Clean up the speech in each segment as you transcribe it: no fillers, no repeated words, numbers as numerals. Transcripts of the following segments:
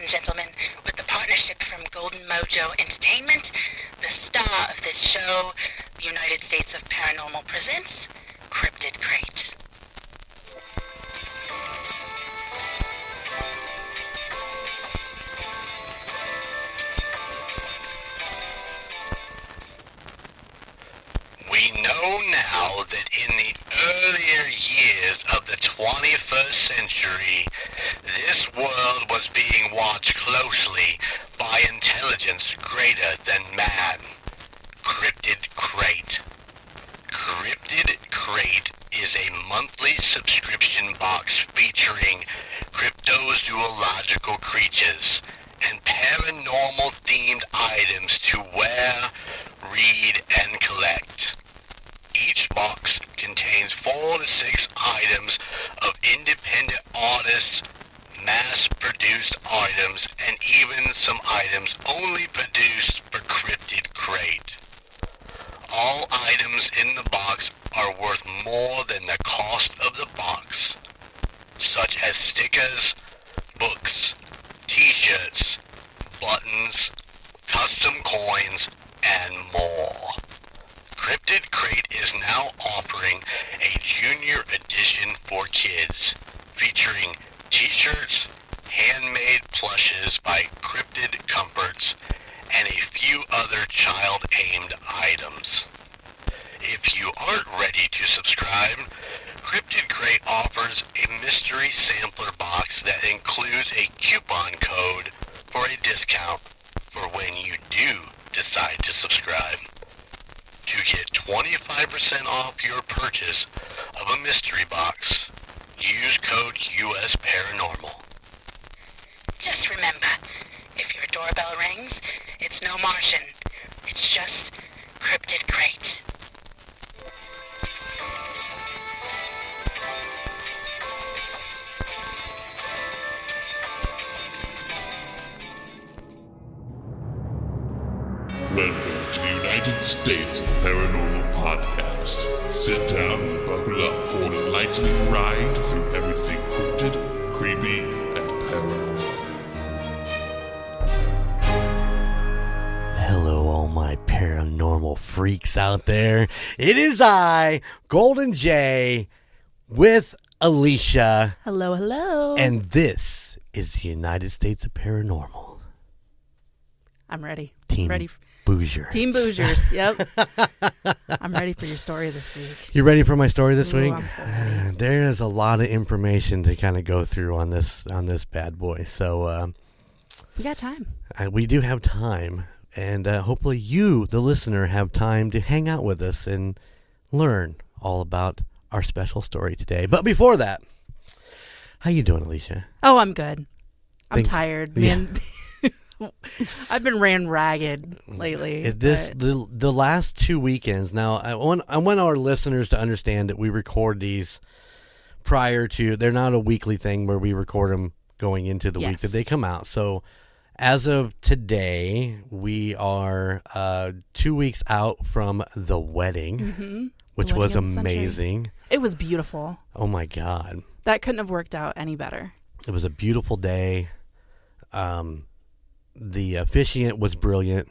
and gentlemen, with the partnership from Golden Mojo Entertainment, the star of this show, the United States of Paranormal presents Cryptid Crate. We know now that in the earlier years of the 21st century, this world was being watched closely by intelligence greater than man. Cryptid Crate. Cryptid Crate is a monthly subscription box featuring cryptozoological creatures and paranormal-themed items to wear, read, and collect. Each box contains 4 to 6 items of independent artists, mass-produced items, and even some items only produced for Cryptid Crate. All items in the box are worth more than the cost of the box, such as stickers, books, t-shirts, buttons, custom coins, and more. Cryptid Crate is now offering a junior edition for kids, featuring t-shirts, handmade plushes by Cryptid Comforts, and a few other child-aimed items. If you aren't ready to subscribe, Cryptid Crate offers a mystery sampler box that includes a coupon code for a discount for when you do decide to subscribe. To get 25% off your purchase of a mystery box, use code US Paranormal. Just remember, if your doorbell rings, it's no Martian. It's just Cryptid Crate. Welcome to the United States of Paranormal Podcast. Sit down and buckle up for an enlightening ride through everything cryptid, creepy, and paranormal. Hello, all my paranormal freaks out there. It is I, Golden J, with Alicia. Hello, hello. And this is the United States of Paranormal. I'm ready. Team Boosiers. Team Boosiers, yep. I'm ready for your story this week. You ready for my story this week? I'm so ready. There is a lot of information to kind of go through on this bad boy. So We got time. we do have time. And hopefully you, the listener, have time to hang out with us and learn all about our special story today. But before that, how you doing, Alicia? Oh, I'm good. I'm Thanks. tired, Yeah. man. I've been ran ragged lately. The last 2 weekends. Now, I want our listeners to understand that we record these prior to. They're not a weekly thing where we record them going into the week that they come out. So, as of today, we are 2 weeks out from the wedding, which was amazing. It was beautiful. Oh my God, that couldn't have worked out any better. It was a beautiful day. The officiant was brilliant.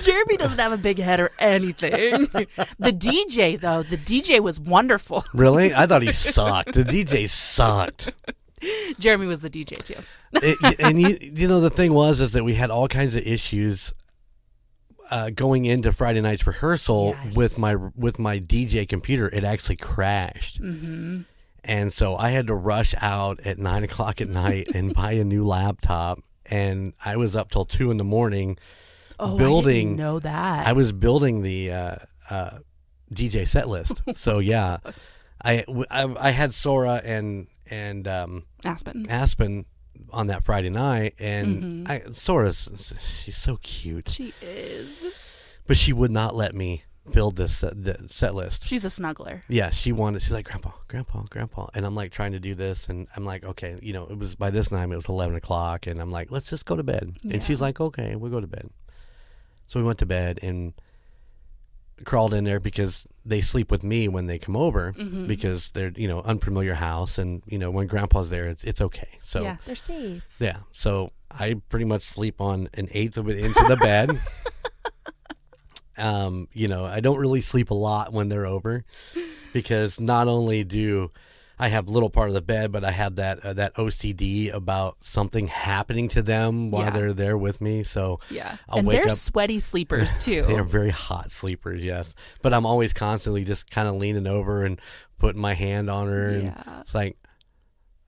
Jeremy doesn't have a big head or anything. The DJ, though, was wonderful. Really? I thought he sucked. The DJ sucked. Jeremy was the DJ, too. And you know, the thing is that we had all kinds of issues going into Friday night's rehearsal. Yes. with my DJ computer. It actually crashed. Mm-hmm. And so I had to rush out at 9 o'clock at night and buy a new laptop. And I was up till 2 in.the.morning building. I didn't know that. I was building the DJ set list. So yeah, I had Sora and Aspen on that Friday night, and she's so cute. She is. But she would not let me build this set list. She's a snuggler. Yeah, she's like, Grandpa. And I'm like trying to do this, and I'm like, okay, you know, it was by this time, it was 11 o'clock, and I'm like, let's just go to bed. Yeah. And she's like, okay, we'll go to bed. So we went to bed, and crawled in there because they sleep with me when they come over because they're, unfamiliar house. And, when Grandpa's there, it's okay. So yeah, they're safe. Yeah. So I pretty much sleep on an eighth of it into the bed. I don't really sleep a lot when they're over because not only do I have little part of the bed, but I have that OCD about something happening to them while they're there with me. So I'll wake they're up. Sweaty sleepers too. They are very hot sleepers, yes. But I'm always constantly just kind of leaning over and putting my hand on her, and it's like,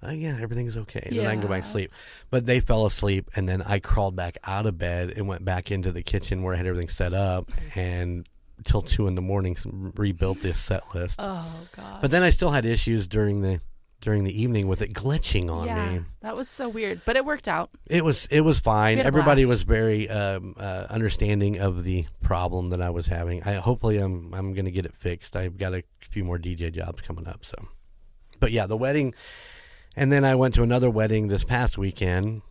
everything's okay. And then I can go back to sleep. But they fell asleep, and then I crawled back out of bed and went back into the kitchen where I had everything set up, and till 2 a.m, rebuilt this set list. Oh God! But then I still had issues during the evening with it glitching on me. That was so weird, but it worked out. It was fine. Everybody was very understanding of the problem that I was having. Hopefully I'm going to get it fixed. I've got a few more DJ jobs coming up. So, but yeah, the wedding, and then I went to another wedding this past weekend.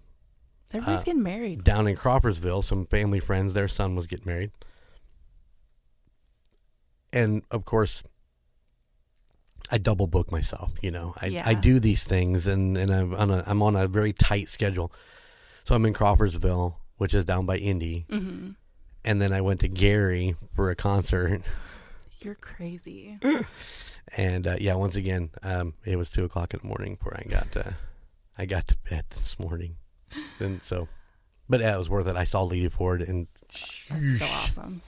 Everybody's getting married down in Crawfordsville. Some family friends, their son was getting married. And, of course, I double book myself, I do these things, and I'm on a very tight schedule. So I'm in Crawfordsville, which is down by Indy. Mm-hmm. And then I went to Gary for a concert. You're crazy. And, once again, it was 2 o'clock in the morning before I got to bed this morning. And so, but it was worth it. I saw Lady Ford, and that's so awesome.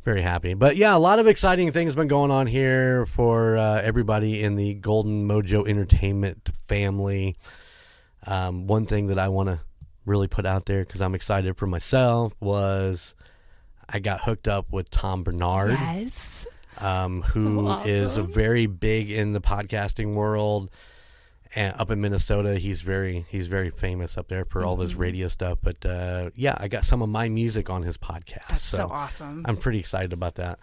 Very happy. But yeah, a lot of exciting things been going on here for everybody in the Golden Mojo Entertainment family. One thing that I want to really put out there, because I'm excited for myself, was I got hooked up with Tom Bernard. Yes. Who is very big in the podcasting world. And up in Minnesota, he's very famous up there for all his radio stuff. But I got some of my music on his podcast. That's so awesome. I'm pretty excited about that.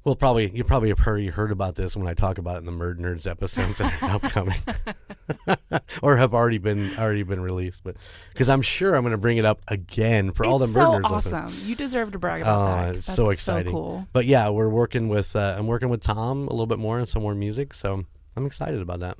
You probably have heard about this when I talk about it in the Murd Nerds episodes that are upcoming, or have already been released. But because I'm sure I'm going to bring it up again for all the Murd Nerds. It's so awesome. You deserve to brag about that. It's so exciting. So cool. But yeah, we're working with I'm working with Tom a little bit more and some more music, so I'm excited about that.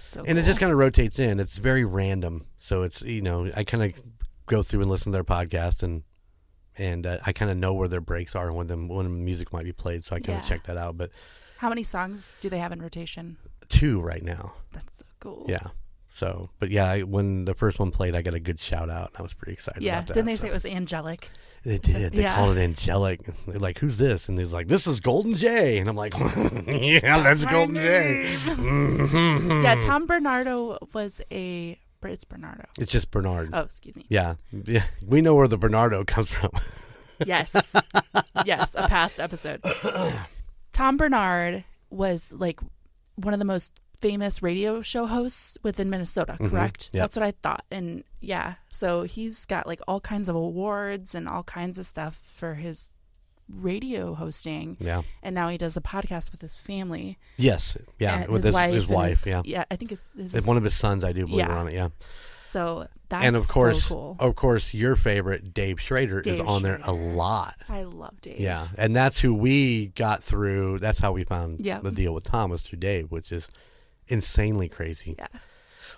So and it just kind of rotates in. It's very random. So it's, I kind of go through and listen to their podcast, and I kind of know where their breaks are and when the music might be played. So I kind of check that out. But how many songs do they have in rotation? 2 right now. That's so cool. Yeah. So, but yeah, when the first one played, I got a good shout out, and I was pretty excited about that. Didn't they say it was angelic? They did. They called it angelic. They're like, "Who's this?" And he's like, "This is Golden Jay." And I'm like, "Yeah, that's Golden Jay." Yeah, Tom Bernardo was it's Bernardo. It's just Bernard. Oh, excuse me. Yeah. We know where the Bernardo comes from. Yes. Yes, a past episode. Tom Bernard was like one of the most famous radio show hosts within Minnesota, correct? Yep. That's what I thought. And so he's got like all kinds of awards and all kinds of stuff for his radio hosting. Yeah. And now he does a podcast with his family. Yes. Yeah. With his wife. Yeah. I think it's one of his sons, I do believe, are on it. Yeah. So that's and of course, so cool. Of course, your favorite, Dave Schrader, is on there a lot. I love Dave. Yeah. And that's who we got through. That's how we found the deal with Tom, was through Dave, which is insanely crazy. Yeah.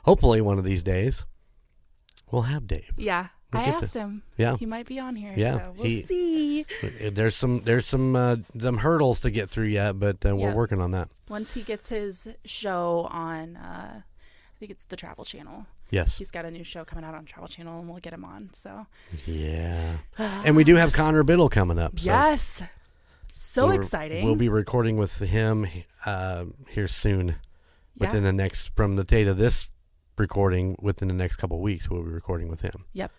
Hopefully one of these days we'll have Dave. Yeah. I asked him. Yeah. He might be on here. Yeah. So we'll see. There's some hurdles to get through yet, but we're working on that. Once he gets his show on, I think it's the Travel Channel. Yes. He's got a new show coming out on Travel Channel, and we'll get him on. So. Yeah. And we do have Connor Biddle coming up. So. Yes. So exciting. We'll be recording with him here soon. Within the next, from the date of this recording, within the next couple of weeks, we'll be recording with him. Yep.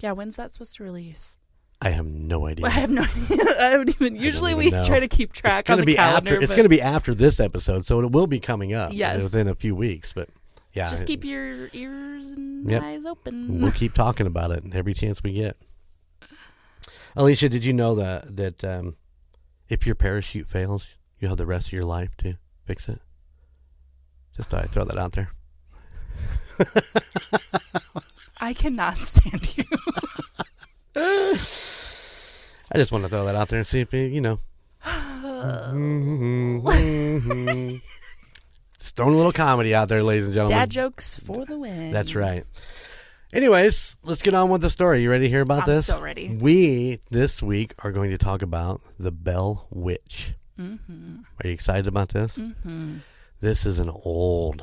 Yeah, when's that supposed to release? I have no idea. I have no idea. I don't even. Usually we try to keep track on the calendar. It's going to be after this episode, so it will be coming up within a few weeks. But yeah, just keep your ears and eyes open. We'll keep talking about it every chance we get. Alicia, did you know that if your parachute fails, you have the rest of your life to fix it? Just thought I'd throw that out there. I cannot stand you. I just want to throw that out there and see if you know. Just throwing a little comedy out there, ladies and gentlemen. Dad jokes for the win. That's right. Anyways, let's get on with the story. You ready to hear about this? I'm so ready. We, this week, are going to talk about the Bell Witch. Mm-hmm. Are you excited about this? Mm-hmm. This is an old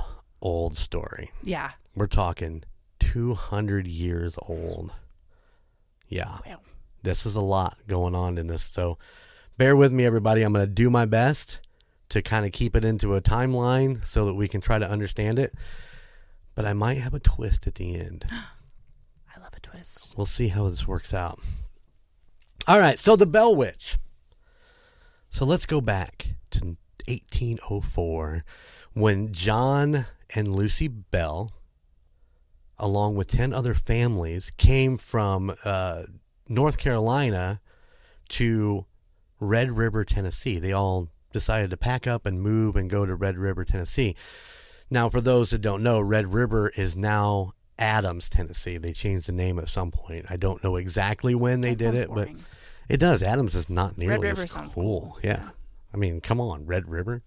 story. Yeah. We're talking 200 years old. Yeah. Wow. This is a lot going on in this. So bear with me, everybody. I'm going to do my best to kind of keep it into a timeline so that we can try to understand it. But I might have a twist at the end. I love a twist. We'll see how this works out. All right. So the Bell Witch. So let's go back to 1804 when John and Lucy Bell, along with 10 other families, came from North Carolina to Red River, Tennessee. They all decided to pack up and move and go to Red River, Tennessee. Now, for those that don't know, Red River is now Adams, Tennessee. They changed the name at some point. I don't know exactly when they did it, boring. but it does. Adams is not nearly Red River as sounds cool. Yeah. I mean, come on, Red River.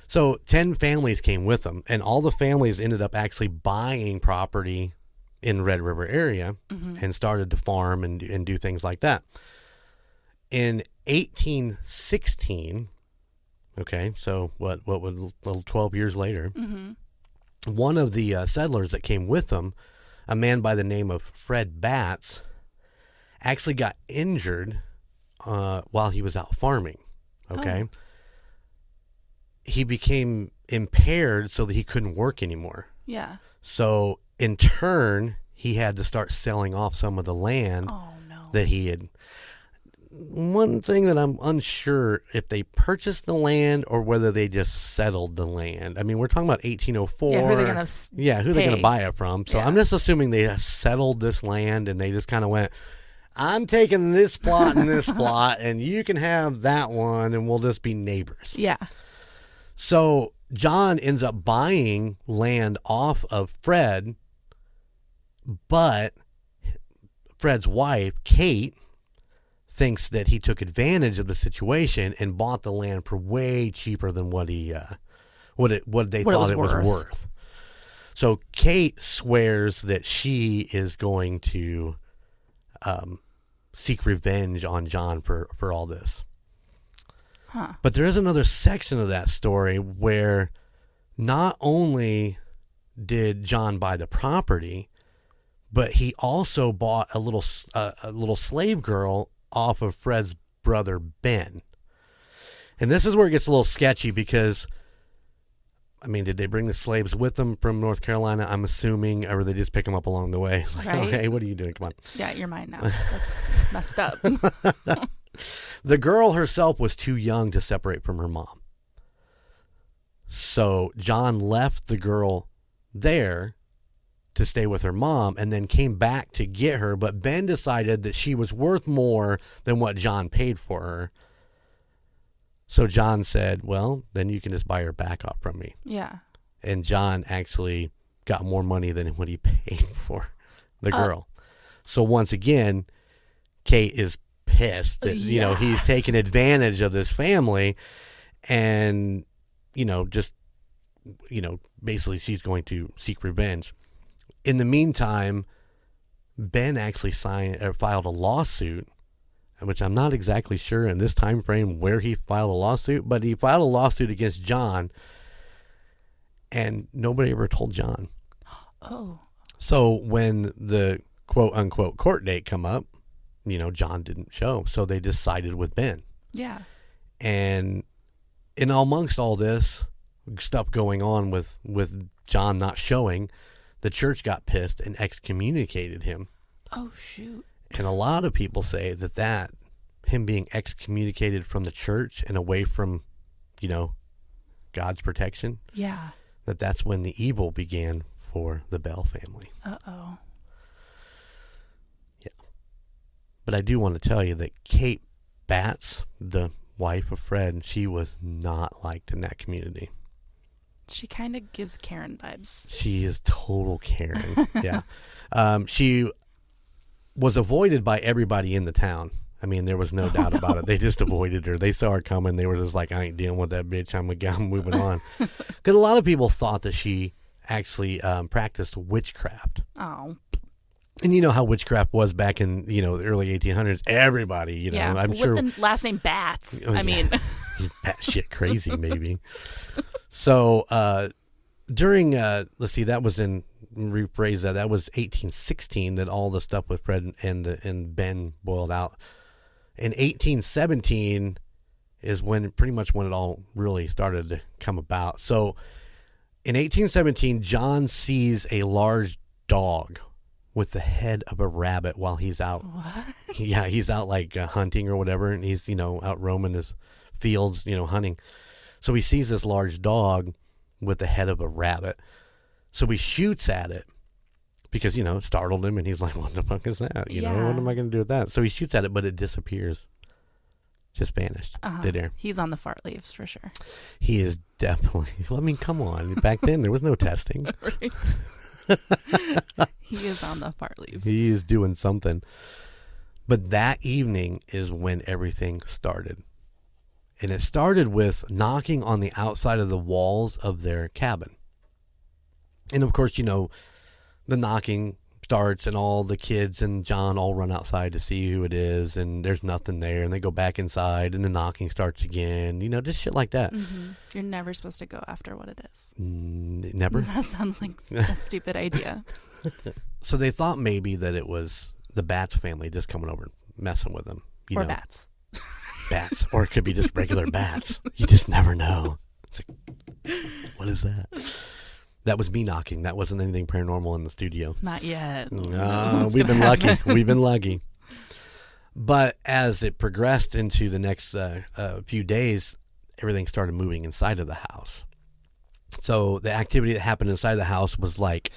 So 10 families came with them, and all the families ended up actually buying property in Red River area and started to farm and do things like that. In 1816, okay, so what was 12 years later, one of the settlers that came with them, a man by the name of Fred Batts, actually got injured while he was out farming, okay? Oh. He became impaired so that he couldn't work anymore. Yeah. So, in turn, he had to start selling off some of the land that he had. One thing that I'm unsure if they purchased the land or whether they just settled the land. I mean, we're talking about 1804. Yeah, who are they going to buy it from? So I'm just assuming they settled this land and they just kind of went, I'm taking this plot and this plot, and you can have that one, and we'll just be neighbors. Yeah. So John ends up buying land off of Fred, but Fred's wife, Kate, thinks that he took advantage of the situation and bought the land for way cheaper than what they thought it was worth. So Kate swears that she is going to seek revenge on John for all this. Huh. But there is another section of that story where not only did John buy the property, but he also bought a little slave girl off of Fred's brother, Ben. And this is where it gets a little sketchy because, I mean, did they bring the slaves with them from North Carolina? I'm assuming, or did they just pick them up along the way? Like, right. Okay, what are you doing? Come on. Yeah, you're mine now. That's messed up. The girl herself was too young to separate from her mom. So John left the girl there to stay with her mom and then came back to get her. But Ben decided that she was worth more than what John paid for her. So John said, well, then you can just buy her back off from me. Yeah. And John actually got more money than what he paid for the girl. So once again, Kate is pissed that, he's taking advantage of this family and, basically she's going to seek revenge. In the meantime, Ben actually filed a lawsuit, which I'm not exactly sure in this time frame where he filed a lawsuit, but he filed a lawsuit against John, and nobody ever told John. Oh. So when the quote-unquote court date come up, John didn't show, so they just sided with Ben. Yeah. And amongst all this stuff going on with John not showing, the church got pissed and excommunicated him. Oh, shoot. And a lot of people say that him being excommunicated from the church and away from, God's protection. Yeah. That's when the evil began for the Bell family. Uh-oh. Yeah. But I do want to tell you that Kate Batts, the wife of Fred, she was not liked in that community. She kind of gives Karen vibes. She is total Karen. Yeah. She was avoided by everybody in the town. I mean, there was no doubt about it. They just avoided her. They saw her coming. They were just like, I ain't dealing with that bitch. I'm moving on. Because a lot of people thought that she actually practiced witchcraft. Oh. And you know how witchcraft was back in, the early 1800s. Everybody, I'm sure. With the last name Bats. I mean. Bat shit crazy, maybe. So during, let's see, that was rephrase that was 1816 that all the stuff with Fred and Ben boiled out. In 1817 is pretty much when it all really started to come about. So in 1817, John sees a large dog with the head of a rabbit while he's out. What? Yeah, he's out like hunting or whatever, and he's, out roaming his fields, hunting. So he sees this large dog with the head of a rabbit. So he shoots at it because, it startled him, and he's like, what the fuck is that? What am I going to do with that? So he shoots at it, but it disappears. Just vanished. Dead. He's on the fart leaves for sure. He is definitely, come on. Back then, there was no testing. He is on the fart leaves. He is doing something. But that evening is when everything started. And it started with knocking on the outside of the walls of their cabin. And of course, the knocking starts and all the kids and John all run outside to see who it is. And there's nothing there. And they go back inside and the knocking starts again. Just shit like that. Mm-hmm. You're never supposed to go after what it is. Never? That sounds like a stupid idea. So they thought maybe that it was the Bats family just coming over and messing with them. Bats. Bats. Or it could be just regular bats. You just never know. It's like, what is that? That was me knocking. That wasn't anything paranormal in the studio. Not yet. We've been lucky. We've been lucky. But as it progressed into the next few days, everything started moving inside of the house. So the activity that happened inside the house was like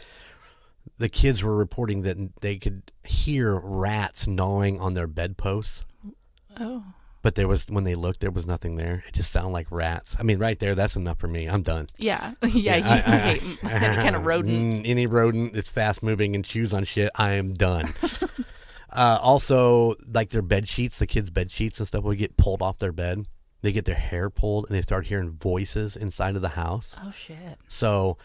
the kids were reporting that they could hear rats gnawing on their bedposts. Oh. But when they looked, there was nothing there. It just sounded like rats. I mean, right there, that's enough for me. I'm done. Yeah. You hate any kind of rodent. Any rodent that's fast moving and chews on shit, I am done. Also, like their bed sheets, the kids' bed sheets and stuff would get pulled off their bed. They get their hair pulled and they start hearing voices inside of the house. Oh, shit. So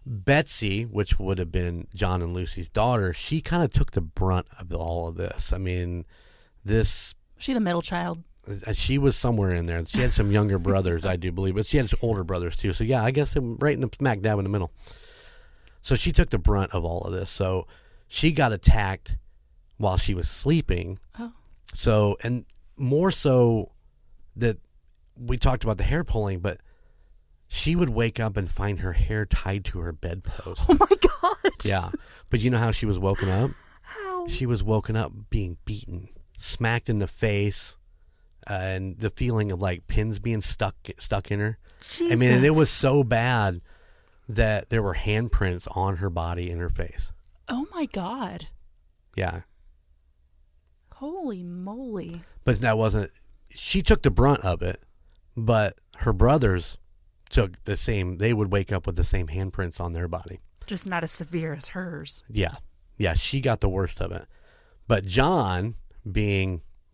Betsy, which would have been John and Lucy's daughter, she kind of took the brunt of all of this. I mean, she the middle child? She was somewhere in there. She had some younger brothers, I do believe, but she had some older brothers too. So yeah, I guess right in the smack dab in the middle. So she took the brunt of all of this. So she got attacked while she was sleeping. Oh. So, and more so that we talked about the hair pulling, but she would wake up and find her hair tied to her bedpost. Oh my God. Yeah. But you know how she was woken up? How? She was woken up being beaten, smacked in the face. And the feeling of like pins being stuck in her. Jesus. I mean, and it was so bad that there were handprints on her body and her face. Oh my God. Yeah. Holy moly. But that wasn't, she took the brunt of it, but her brothers took the same, they would wake up with the same handprints on their body. Just not as severe as hers. Yeah. Yeah, she got the worst of it. But John,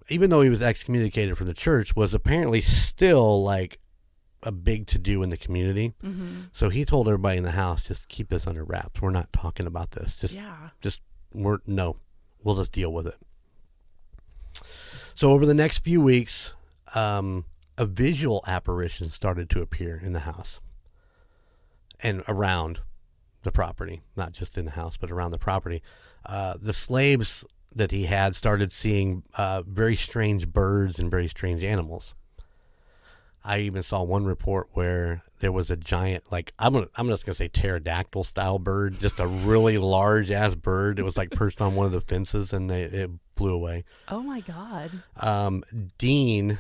even though he was excommunicated from the church, was apparently still like a big to-do in the community. Mm-hmm. So he told everybody in the house, just keep this under wraps. We're not talking about this. We'll just deal with it. So over the next few weeks, a visual apparition started to appear in the house and around the property, not just in the house, but around the property. The slaves that he had started seeing very strange birds and very strange animals. I even saw one report where there was a giant, like, I'm just gonna say pterodactyl style bird, just a really large ass bird. It was like perched on one of the fences and it flew away. Oh my God. Dean,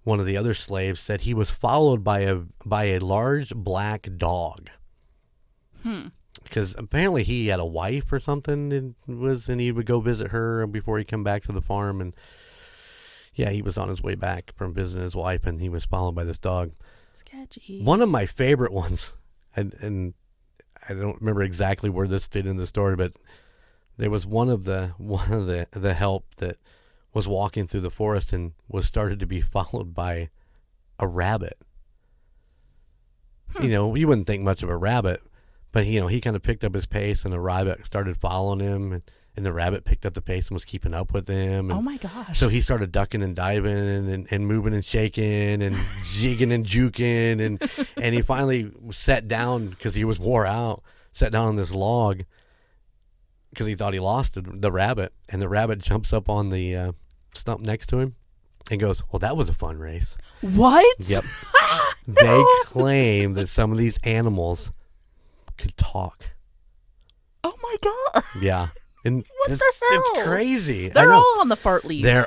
one of the other slaves, said he was followed by a large black dog. Because apparently he had a wife or something and he would go visit her before he come back to the farm. And yeah, he was on his way back from visiting his wife and he was followed by this dog. Sketchy. One of my favorite ones, and I don't remember exactly where this fit in the story, but there was one of the help that was walking through the forest and was started to be followed by a rabbit. You know, you wouldn't think much of a rabbit, but you know, he kind of picked up his pace and the rabbit started following him, and the rabbit picked up the pace and was keeping up with him. And oh my gosh. so he started ducking and diving and moving and shaking and jigging and juking, and he finally sat down because he was wore out, sat down on this log because he thought he lost the rabbit, and the rabbit jumps up on the stump next to him and goes, well, that was a fun race. What? Yep. They claim that some of these animals could talk. Oh my God. Yeah. And What the hell? It's crazy. They're I know. all on the fart leaves. They're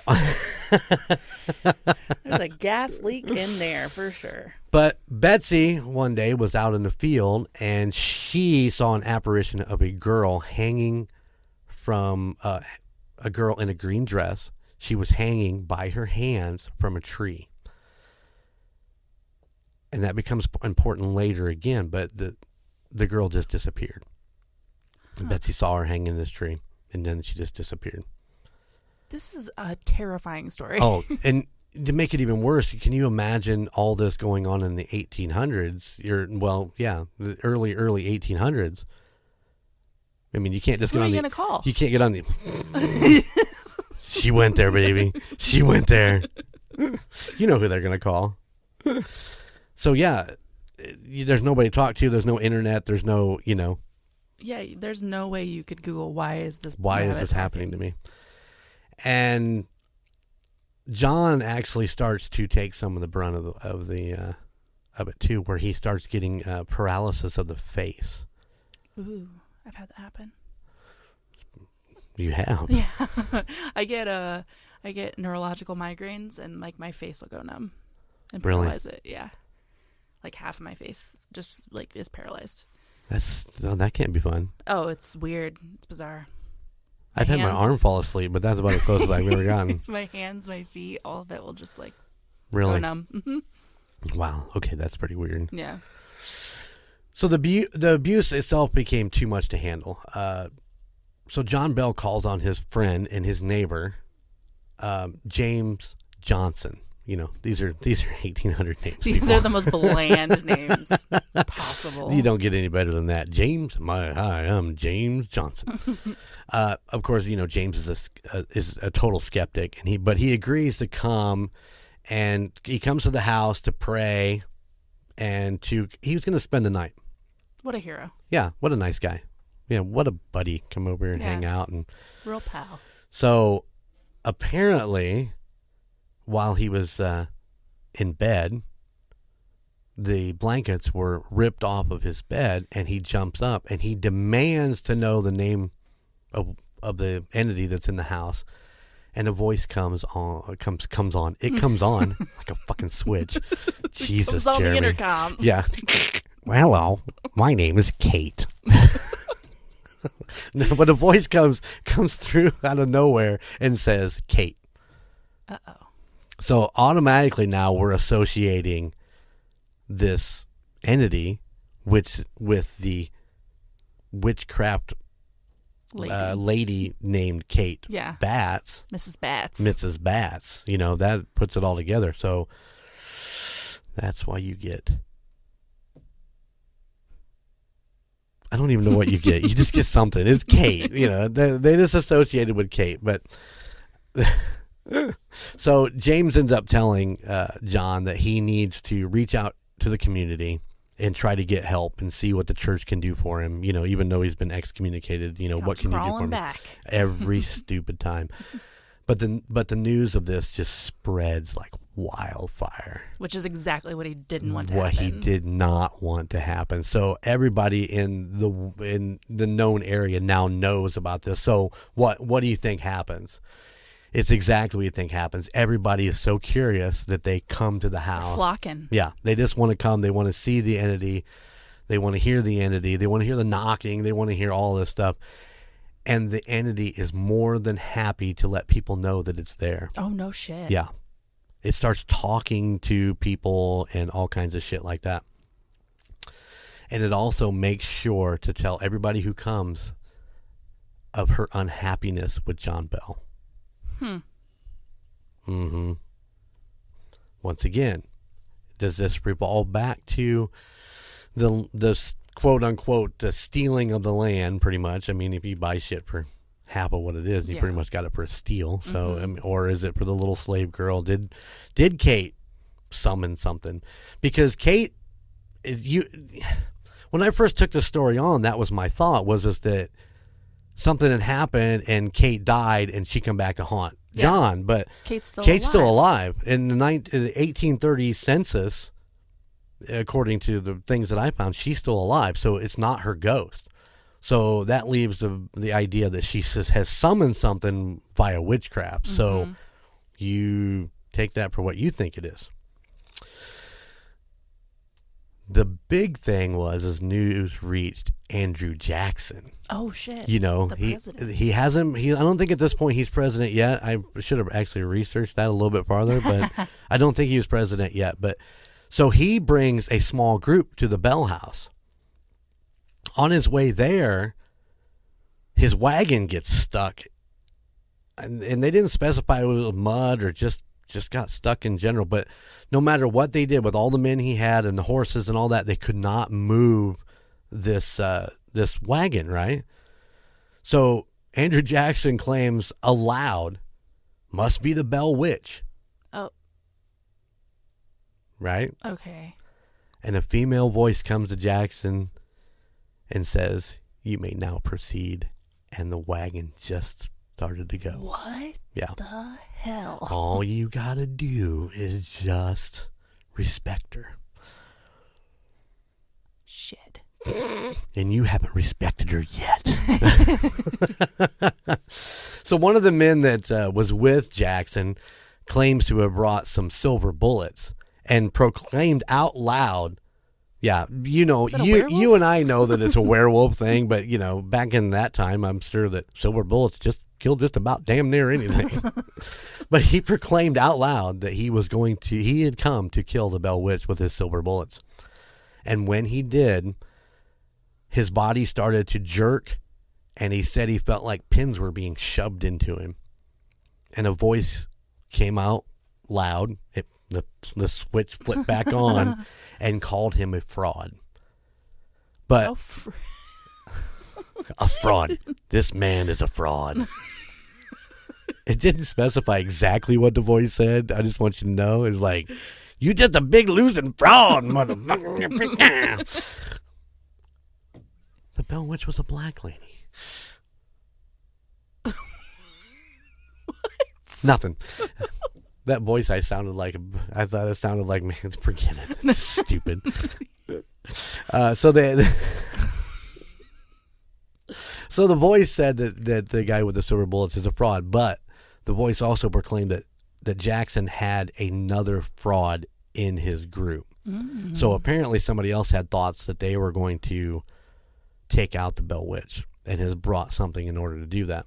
There's a gas leak in there for sure. But Betsy one day was out in the field and she saw an apparition of a girl hanging from a girl in a green dress. She was hanging by her hands from a tree. And that becomes important later again, but the girl just disappeared. Huh. Betsy saw her hanging in this tree, and then she just disappeared. This is a terrifying story. Oh, and to make it even worse, can you imagine all this going on in the 1800s? The early 1800s. I mean, you can't just Who get are on you the... going to call? You can't get on the... She went there, baby. She went there. You know who they're going to call. So, yeah, there's nobody to talk to. There's no internet. There's no, you know... Yeah, there's no way you could Google why is this happening to me? And John actually starts to take some of the brunt of it too, where he starts getting paralysis of the face. Ooh, I've had that happen. You have? Yeah, I get neurological migraines and like my face will go numb and paralyze it. Yeah, like half of my face just like is paralyzed. That can't be fun. Oh, it's weird. It's bizarre. I've had my arm fall asleep, but that's about as close as I've ever gotten. My hands, my feet, all of it will just like really go numb. Mm-hmm. Wow. Okay, that's pretty weird. Yeah. So the abuse itself became too much to handle. So John Bell calls on his friend and his neighbor, James Johnson. You know, these are 1800 names. These are the most bland names possible. You don't get any better than that. James, hi, I'm James Johnson. Of course, you know, James is a total skeptic, but he agrees to come, and he comes to the house to pray, and he was going to spend the night. What a hero. Yeah, what a nice guy. Yeah, what a buddy. Come over and hang out. And real pal. So, apparently, while he was in bed, the blankets were ripped off of his bed, and he jumps up and he demands to know the name of the entity that's in the house. And a voice comes on. It comes on like a fucking switch. Jesus, comes on Jeremy. the intercom. Yeah. Well, hello, my name is Kate. No, but a voice comes through out of nowhere and says, Kate. Uh-oh. So automatically now we're associating this entity with the witchcraft lady named Kate Batts. Mrs. Batts. You know, that puts it all together. So that's why you get... I don't even know what you get. You just get something. It's Kate. You know, they just associated with Kate. But... So James ends up telling John that he needs to reach out to the community and try to get help and see what the church can do for him. You know, even though he's been excommunicated, you know, what can you do for him? Back. Every stupid time. But the news of this just spreads like wildfire. Which is exactly what he didn't want to happen. What he did not want to happen. So everybody in the known area now knows about this. So what do you think happens? It's exactly what you think happens. Everybody is so curious that they come to the house. They're flocking. Yeah. They just want to come. They want to see the entity. They want to hear the entity. They want to hear the knocking. They want to hear all this stuff. And the entity is more than happy to let people know that it's there. Oh, no shit. Yeah. It starts talking to people and all kinds of shit like that. And it also makes sure to tell everybody who comes of her unhappiness with John Bell. Mm-hmm. Once again, does this revolve back to the quote unquote the stealing of the land? Pretty much. I mean, if you buy shit for half of what it is, you pretty much got it for a steal. So, I mean, or is it for the little slave girl? Did Kate summon something? Because Kate, when I first took the story on, that was my thought, was just that something had happened and Kate died and she come back to haunt John, but Kate's still alive. In the 1830 census, according to the things that I found, she's still alive. So it's not her ghost. So that leaves the idea that she has summoned something via witchcraft. Mm-hmm. So you take that for what you think it is. The big thing was news reached Andrew Jackson. Oh shit! You know, he hasn't. I don't think at this point he's president yet. I should have actually researched that a little bit farther, but I don't think he was president yet. But so he brings a small group to the Bell House. On his way there, his wagon gets stuck, and they didn't specify it was mud or just got stuck in general. But no matter what they did with all the men he had and the horses and all that, they could not move this wagon, right? So Andrew Jackson claims aloud, must be the Bell Witch. Oh. Right? Okay. And a female voice comes to Jackson and says, "You may now proceed." And the wagon just started to go. What? Yeah. The hell? All you gotta do is just respect her. Shit. And you haven't respected her yet. So one of the men that was with Jackson claims to have brought some silver bullets and proclaimed out loud, yeah, you know, you and I know that it's a werewolf thing, but, you know, back in that time, I'm sure that silver bullets just killed just about damn near anything. But he proclaimed out loud that he had come to kill the Bell Witch with his silver bullets. And when he did, his body started to jerk, and he said he felt like pins were being shoved into him. And a voice came out loud. The switch flipped back on and called him a fraud. But a fraud. This man is a fraud. It didn't specify exactly what the voice said. I just want you to know. It's like, you just a big losing fraud, motherfucker. The Bell Witch was a black lady. What? Nothing. That voice I thought it sounded like, man, forget it. It's stupid. So the voice said that the guy with the silver bullets is a fraud, but the voice also proclaimed that Jackson had another fraud in his group. Mm-hmm. So apparently somebody else had thoughts that they were going to take out the Bell Witch and has brought something in order to do that.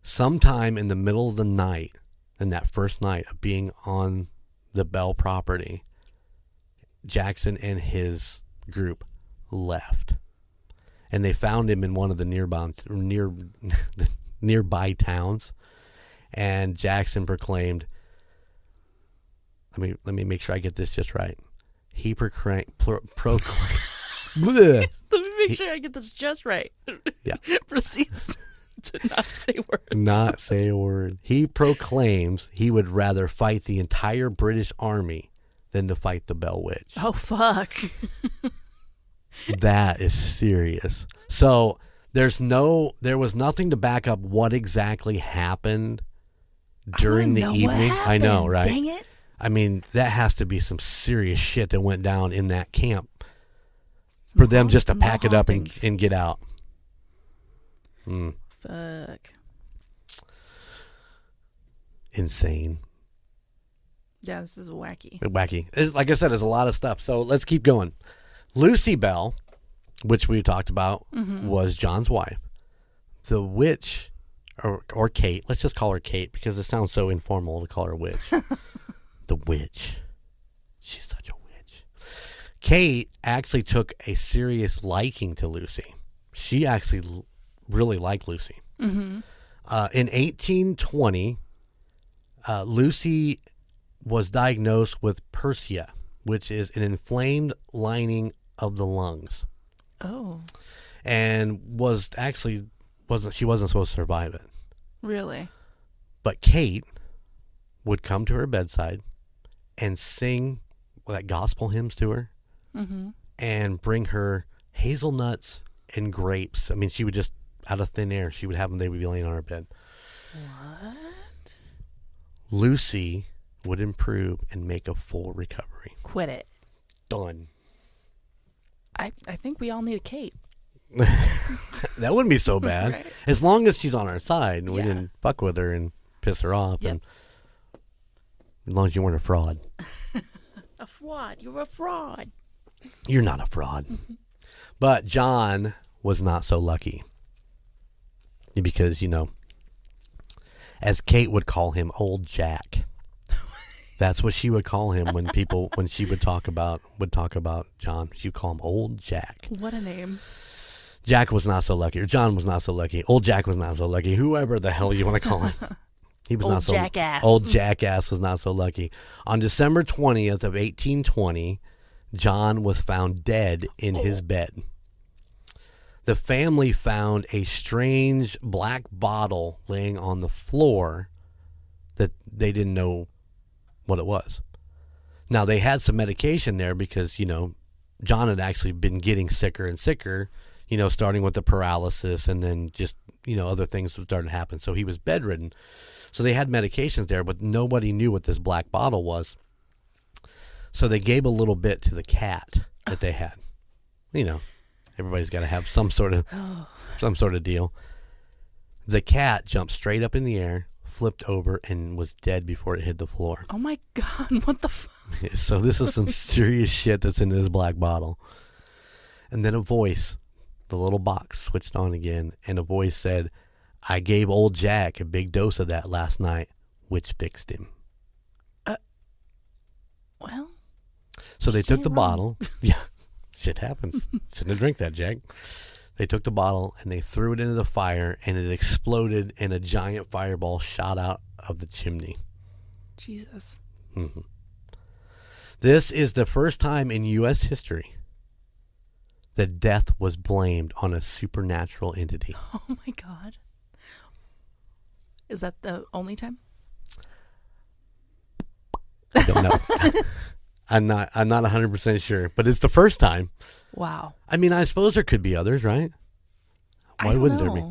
Sometime in the middle of the night, in that first night of being on the Bell property, Jackson and his group left. And they found him in one of the nearby towns. And Jackson proclaimed, let me make sure I get this just right. He proclaimed. Let me make sure I get this just right. Yeah. Proceeds to not say words. Not say a word. He proclaims he would rather fight the entire British Army than to fight the Bell Witch. Oh, fuck. That is serious. So there was nothing to back up what exactly happened during the evening. I know, right? Dang it. I mean, that has to be some serious shit that went down in that camp for them just to pack it up and get out. Fuck. Insane. Yeah, this is wacky. Like I said, there's a lot of stuff. So let's keep going. Lucy Bell, which we talked about, was John's wife. The witch, or Kate, let's just call her Kate because it sounds so informal to call her witch. The witch. She's such a witch. Kate actually took a serious liking to Lucy. She actually really liked Lucy. Mm-hmm. In 1820, Lucy was diagnosed with Persia, which is an inflamed lining of the lungs. Oh. And she wasn't supposed to survive it. Really? But Kate would come to her bedside and sing like gospel hymns to her, and bring her hazelnuts and grapes. I mean, she would just, out of thin air, she would have them. They would be laying on her bed. What? Lucy would improve and make a full recovery. Quit it. Done. I think we all need a Kate. That wouldn't be so bad. Right. As long as she's on our side and we Yeah. didn't fuck with her and piss her off. Yep. And as long as you weren't a fraud. A fraud. You're a fraud. You're not a fraud. But John was not so lucky. Because, as Kate would call him, Old Jack. That's what she would call him when she would talk about John. She would call him Old Jack. What a name. Jack was not so lucky, or John was not so lucky. Old Jack was not so lucky. Whoever the hell you want to call him. He was Old not so jackass. Old jackass was not so lucky. On December 20th of 1820, John was found dead in his bed. The family found a strange black bottle laying on the floor that they didn't know what it was. Now, they had some medication there because, John had actually been getting sicker and sicker, starting with the paralysis and then just, other things started to happen. So he was bedridden. So they had medications there, but nobody knew what this black bottle was. So they gave a little bit to the cat that they had. Everybody's got to have some sort of deal. The cat jumped straight up in the air, flipped over, and was dead before it hit the floor. Oh my God, what the fuck? So this is some serious shit that's in this black bottle. And then a voice, the little box switched on again, and a voice said, "I gave old Jack a big dose of that last night, which fixed him." Well. So they took the bottle. Yeah, shit happens. Shouldn't have drank that, Jack. They took the bottle and they threw it into the fire, and it exploded, and a giant fireball shot out of the chimney. Jesus. Mm-hmm. This is the first time in U.S. history that death was blamed on a supernatural entity. Oh my God. Is that the only time? I don't know. I'm not 100% sure, but it's the first time. Wow. I mean, I suppose there could be others, right? Why wouldn't there be?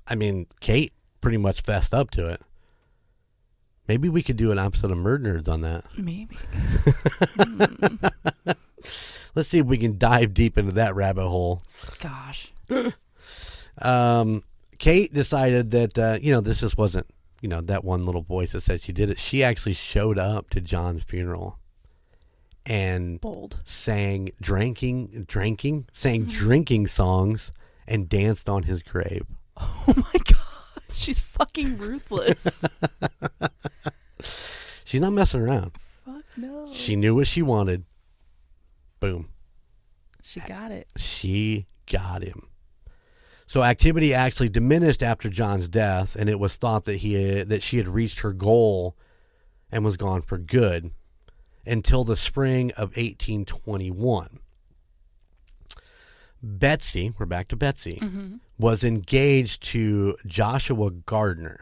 I mean, Kate pretty much fessed up to it. Maybe we could do an episode of Murder Nerds on that. Maybe. Let's see if we can dive deep into that rabbit hole. Gosh. Kate decided that, this just wasn't, that one little voice that said she did it. She actually showed up to John's funeral and Bold. sang drinking songs and danced on his grave. Oh my God. She's fucking ruthless. She's not messing around. Fuck no. She knew what she wanted. Boom. She got it. She got him. So activity actually diminished after John's death, and it was thought that she had reached her goal and was gone for good until the spring of 1821. Betsy, we're back to Betsy, was engaged to Joshua Gardner.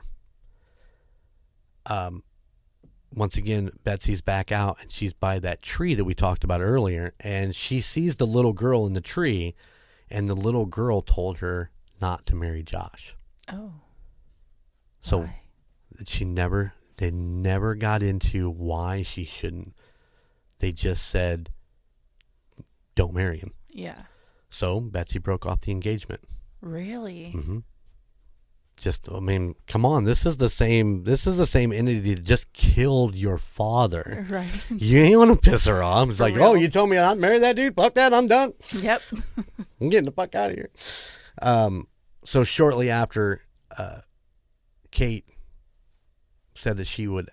Once again, Betsy's back out, and she's by that tree that we talked about earlier, and she sees the little girl in the tree, and the little girl told her not to marry Josh. Oh. So why? They never got into why she shouldn't. They just said, don't marry him. Yeah. So Betsy broke off the engagement. Really? Mm-hmm. Come on. This is the same entity that just killed your father. Right. You ain't want to piss her off. It's like, real. oh, you told me not to marry that dude? Fuck that. I'm done. Yep. I'm getting the fuck out of here. So shortly after, Kate said that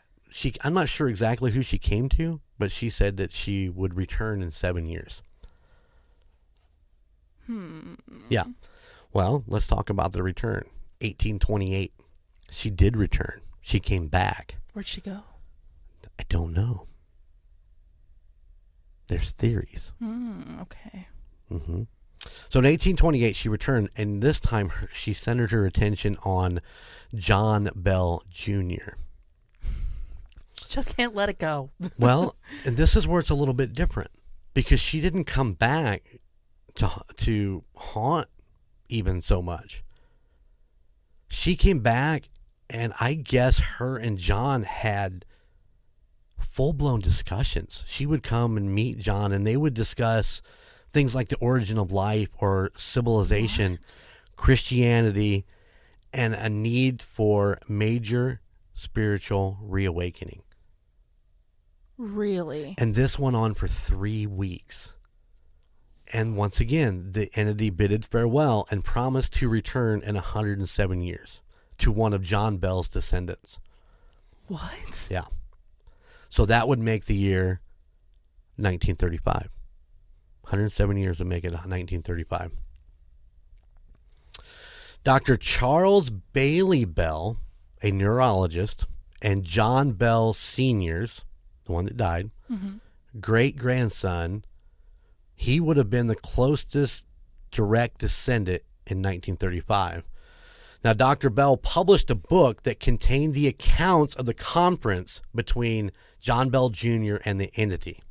I'm not sure exactly who she came to, but she said that she would return in 7 years. Yeah. Well, let's talk about the return. 1828. She did return. she came back. Where'd she go? I don't know. There's theories. Okay. Mm-hmm. So in 1828, she returned, and this time she centered her attention on John Bell Jr. Just can't let it go. Well, and this is where it's a little bit different, because she didn't come back to haunt even so much. She came back, and I guess her and John had full-blown discussions. She would come and meet John, and they would discuss things like the origin of life or civilization, Christianity, and a need for major spiritual reawakening. Really? And this went on for 3 weeks. And once again, the entity bidded farewell and promised to return in 107 years to one of John Bell's descendants. What? Yeah. So that would make the year 1935. 107 years would make it 1935. Dr. Charles Bailey Bell, a neurologist, and John Bell Sr.'s, the one that died, great-grandson, he would have been the closest direct descendant in 1935. Now, Dr. Bell published a book that contained the accounts of the conference between John Bell Jr. and the entity.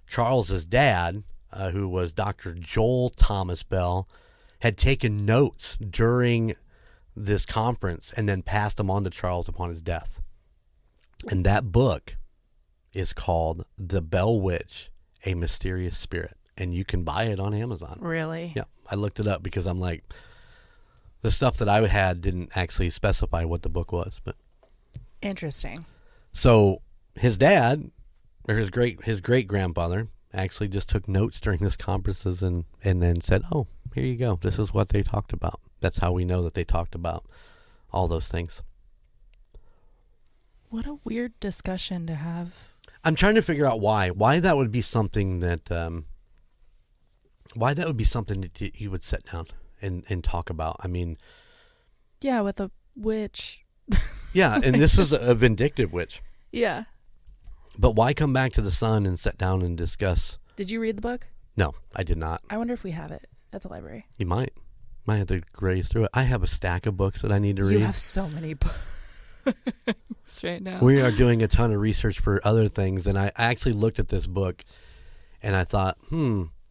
Charles's dad, who was Dr. Joel Thomas Bell, had taken notes during this conference and then passed them on to Charles upon his death. And that book is called The Bell Witch, A Mysterious Spirit. And you can buy it on Amazon. Really? Yeah. I looked it up because I'm like, the stuff that I had didn't actually specify what the book was. But interesting. So his dad, or his great grandfather, actually just took notes during this conferences and then said, oh, here you go. This is what they talked about. That's how we know that they talked about all those things. What a weird discussion to have. I'm trying to figure out why that would be something that you would sit down and talk about. I mean, yeah, with a witch. Yeah, and this is a vindictive witch. Yeah. But why come back to the sun and sit down and discuss? Did you read the book? No, I did not. I wonder if we have it at the library. You might have to graze through it. I have a stack of books that I need to read. You have so many books right now. We are doing a ton of research for other things, and I actually looked at this book, and I thought,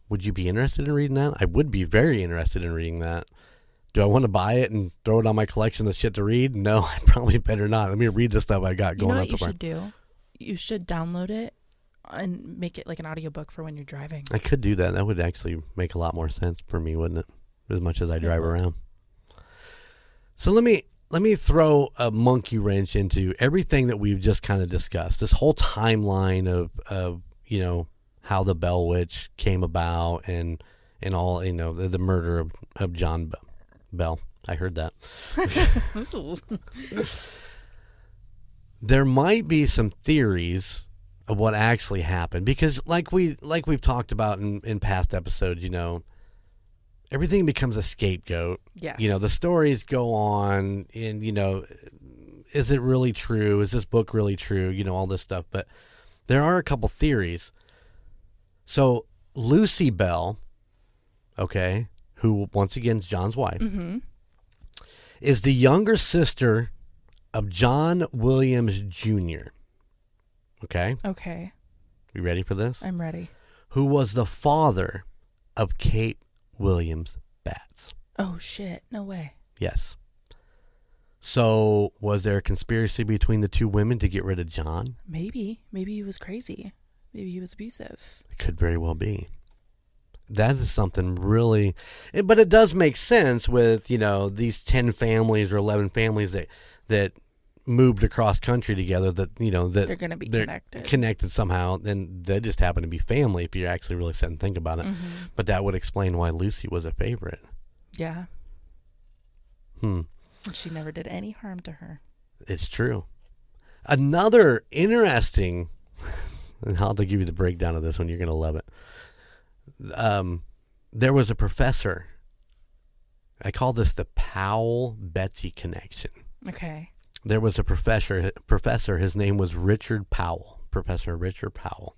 would you be interested in reading that? I would be very interested in reading that. Do I want to buy it and throw it on my collection of shit to read? No, I probably better not. Let me read the stuff I got going on so far. You know what you should do? You should download it and make it like an audiobook for when you're driving. I could do that. That would actually make a lot more sense for me, wouldn't it? As much as I drive around. So let me throw a monkey wrench into everything that we've just kind of discussed. This whole timeline of how the Bell Witch came about and all, the murder of John Bell. I heard that. There might be some theories of what actually happened, because like we've talked about in past episodes, everything becomes a scapegoat. Yes. The stories go on, and is it really true? Is this book really true? All this stuff. But there are a couple theories. So Lucy Bell, okay, who once again is John's wife, is the younger sister of John Williams Jr. Okay? Okay. You ready for this? I'm ready. Who was the father of Kate Williams Batts. Oh, shit. No way. Yes. So was there a conspiracy between the two women to get rid of John? Maybe. Maybe he was crazy. Maybe he was abusive. It could very well be. That is something really... But it does make sense with, these 10 families or 11 families that moved across country together, that that they're going to be connected somehow, and they just happen to be family if you actually really sit and think about it. But that would explain why Lucy was a favorite. Yeah. She never did any harm to her. It's true. Another interesting, and I'll give you the breakdown of this one, you're going to love it. There was a professor. I call this the Powell-Betsy connection. Okay. there was a professor. His name was Professor Richard Powell.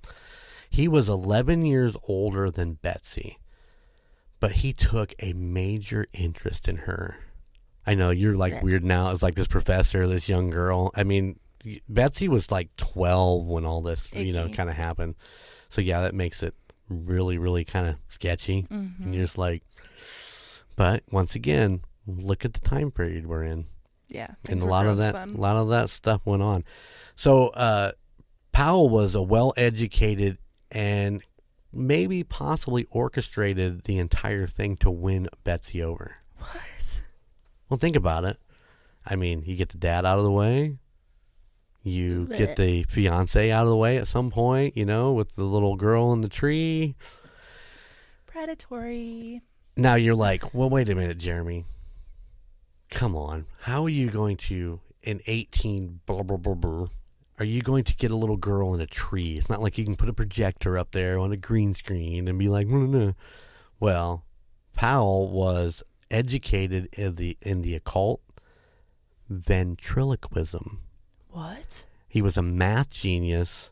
He was 11 years older than Betsy, but he took a major interest in her. I know you're like weird now. It's like this professor, this young girl. I mean, Betsy was like 12 when all this, kind of happened. So yeah, that makes it really, really kind of sketchy. Mm-hmm. And you're just like, but once again, look at the time period we're in. Yeah, and a lot of that stuff went on. So Powell was a well-educated and maybe possibly orchestrated the entire thing to win Betsy over. What? Well, think about it. I mean, you get the dad out of the way. You get the fiance out of the way at some point, with the little girl in the tree. Predatory. Now you're like, well, wait a minute, Jeremy. Come on. How are you going to, in 18, blah, blah, blah, blah, are you going to get a little girl in a tree? It's not like you can put a projector up there on a green screen and be like, no. Well, Powell was educated in the occult, ventriloquism. What? He was a math genius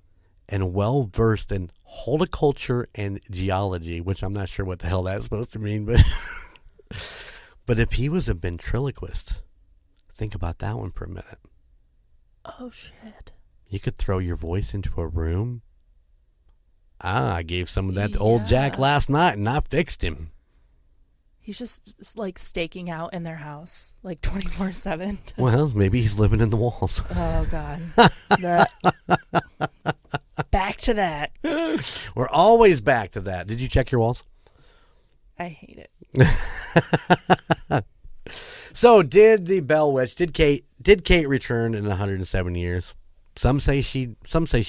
and well-versed in horticulture and geology, which I'm not sure what the hell that's supposed to mean, but but if he was a ventriloquist, think about that one for a minute. Oh, shit. You could throw your voice into a room. I gave some of that to old Jack last night, and I fixed him. He's just like staking out in their house, like 24/7. Well, maybe he's living in the walls. Oh, God. Back to that. We're always back to that. Did you check your walls? I hate it. So, did the Bell Witch? Did Kate return in 107 years? Some say she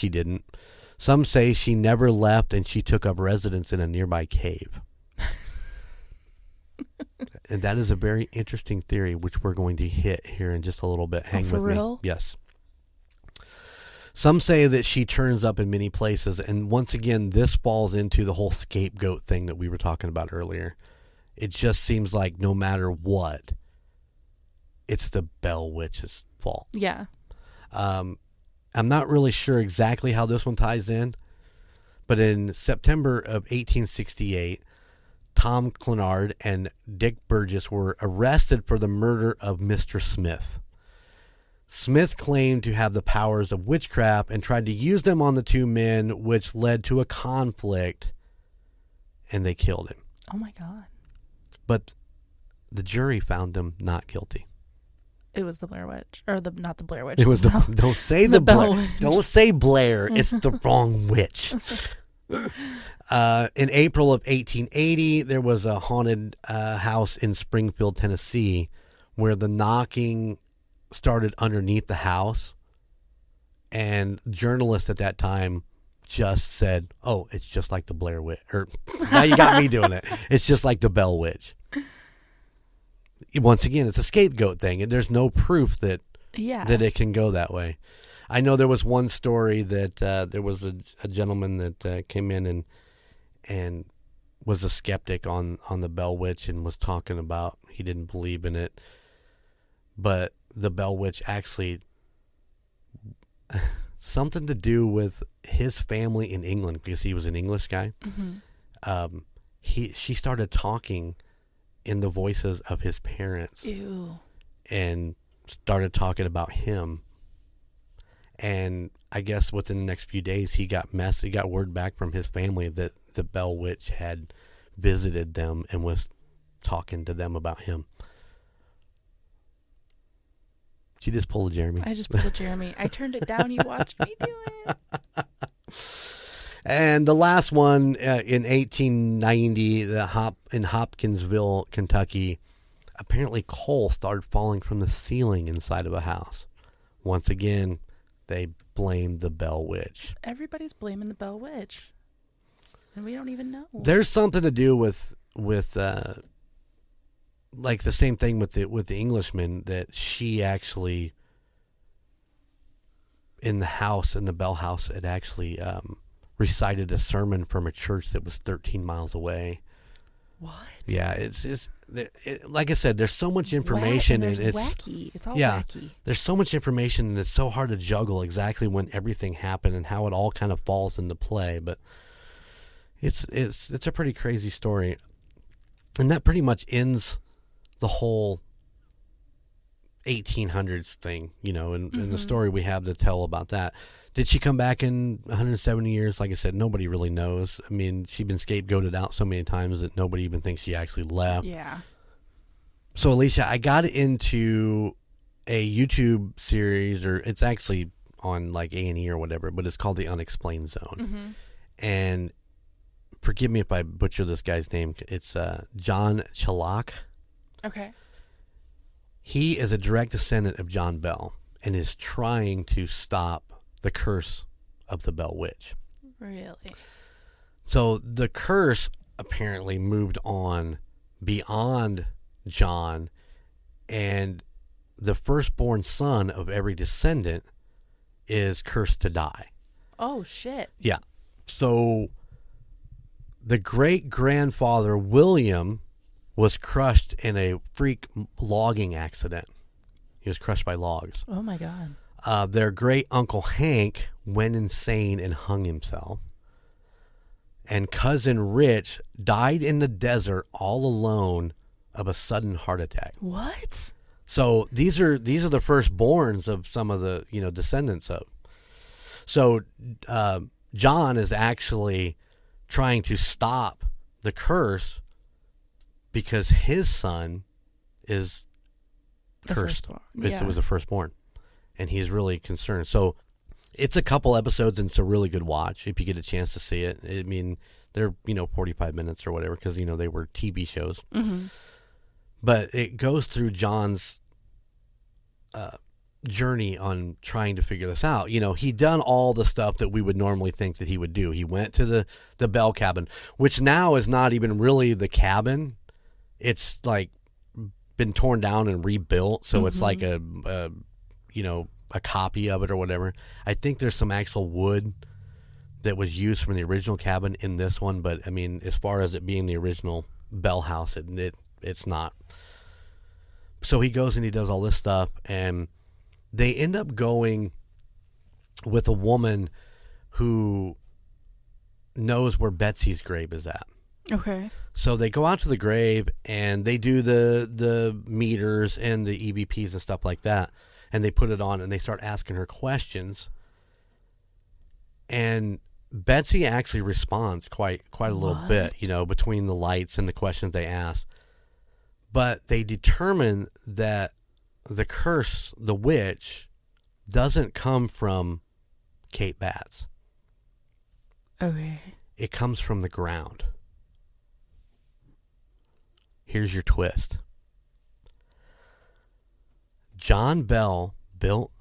didn't. Some say she never left and she took up residence in a nearby cave. And that is a very interesting theory, which we're going to hit here in just a little bit. Hang with me. Yes. Some say that she turns up in many places, and once again, this falls into the whole scapegoat thing that we were talking about earlier. It just seems like no matter what, it's the Bell Witch's fault. Yeah. I'm not really sure exactly how this one ties in, but in September of 1868, Tom Clenard and Dick Burgess were arrested for the murder of Mr. Smith. Smith claimed to have the powers of witchcraft and tried to use them on the two men, which led to a conflict, and they killed him. Oh, my God. But the jury found them not guilty. It was the Blair Witch. Or not the Blair Witch. It was don't say the Blair. Don't say Blair. It's the wrong witch. In April of 1880, there was a haunted house in Springfield, Tennessee, where the knocking started underneath the house, and journalists at that time just said, "Oh, it's just like the Blair Witch." Or now you got me doing it. It's just like the Bell Witch. Once again, it's a scapegoat thing, and there's no proof that it can go that way. I know there was one story that there was a gentleman that came in and was a skeptic on the Bell Witch and was talking about he didn't believe in it. But the Bell Witch actually, something to do with his family in England, because he was an English guy. Mm-hmm. She started talking in the voices of his parents. Ew. And started talking about him. And I guess within the next few days, he got word back from his family that the Bell Witch had visited them and was talking to them about him. She just pulled a Jeremy. I just pulled a Jeremy. I turned it down. You watched me do it. And the last one in 1890, in Hopkinsville, Kentucky, apparently coal started falling from the ceiling inside of a house. Once again, they blamed the Bell Witch. Everybody's blaming the Bell Witch, and we don't even know. There's something to do with like the same thing with the Englishman, that she actually in the Bell House had actually recited a sermon from a church that was 13 miles away. What? Yeah, it's like I said, there's so much information, and it's wacky. It's all wacky. There's so much information, and it's so hard to juggle exactly when everything happened and how it all kind of falls into play. But it's a pretty crazy story, and that pretty much ends the whole 1800s thing, and the story we have to tell about that. Did she come back in 170 years? Like I said, nobody really knows. I mean, she's been scapegoated out so many times that nobody even thinks she actually left. Yeah. So, Alicia, I got into a YouTube series, or it's actually on like A&E or whatever, but it's called The Unexplained Zone. Mm-hmm. And forgive me if I butcher this guy's name. It's John Chalak. Okay. He is a direct descendant of John Bell and is trying to stop the curse of the Bell Witch. Really? So the curse apparently moved on beyond John, and the firstborn son of every descendant is cursed to die. Oh, shit. Yeah. So the great-grandfather, William, was crushed in a freak logging accident. He was crushed by logs. Oh, my God. Their great-uncle Hank went insane and hung himself. And cousin Rich died in the desert all alone of a sudden heart attack. What? So these are the firstborns of some of the descendants of. So John is actually trying to stop the curse because his son is cursed. It was the firstborn, and he's really concerned. So it's a couple episodes, and it's a really good watch if you get a chance to see it. I mean, they're 45 minutes or whatever because they were TV shows. Mm-hmm. But it goes through John's journey on trying to figure this out. He'd done all the stuff that we would normally think that he would do. He went to the Bell cabin, which now is not even really the cabin. It's like been torn down and rebuilt, so it's like a copy of it or whatever. I think there's some actual wood that was used from the original cabin in this one, but I mean, as far as it being the original Bell house, it's not. So he goes and he does all this stuff, and they end up going with a woman who knows where Betsy's grave is at. Okay. So they go out to the grave and they do the meters and the EVPs and stuff like that, and they put it on and they start asking her questions. And Betsy actually responds quite a little bit, between the lights and the questions they ask. But they determine that the curse, the witch, doesn't come from Kate Batts. Okay. It comes from the ground. Here's your twist. John Bell built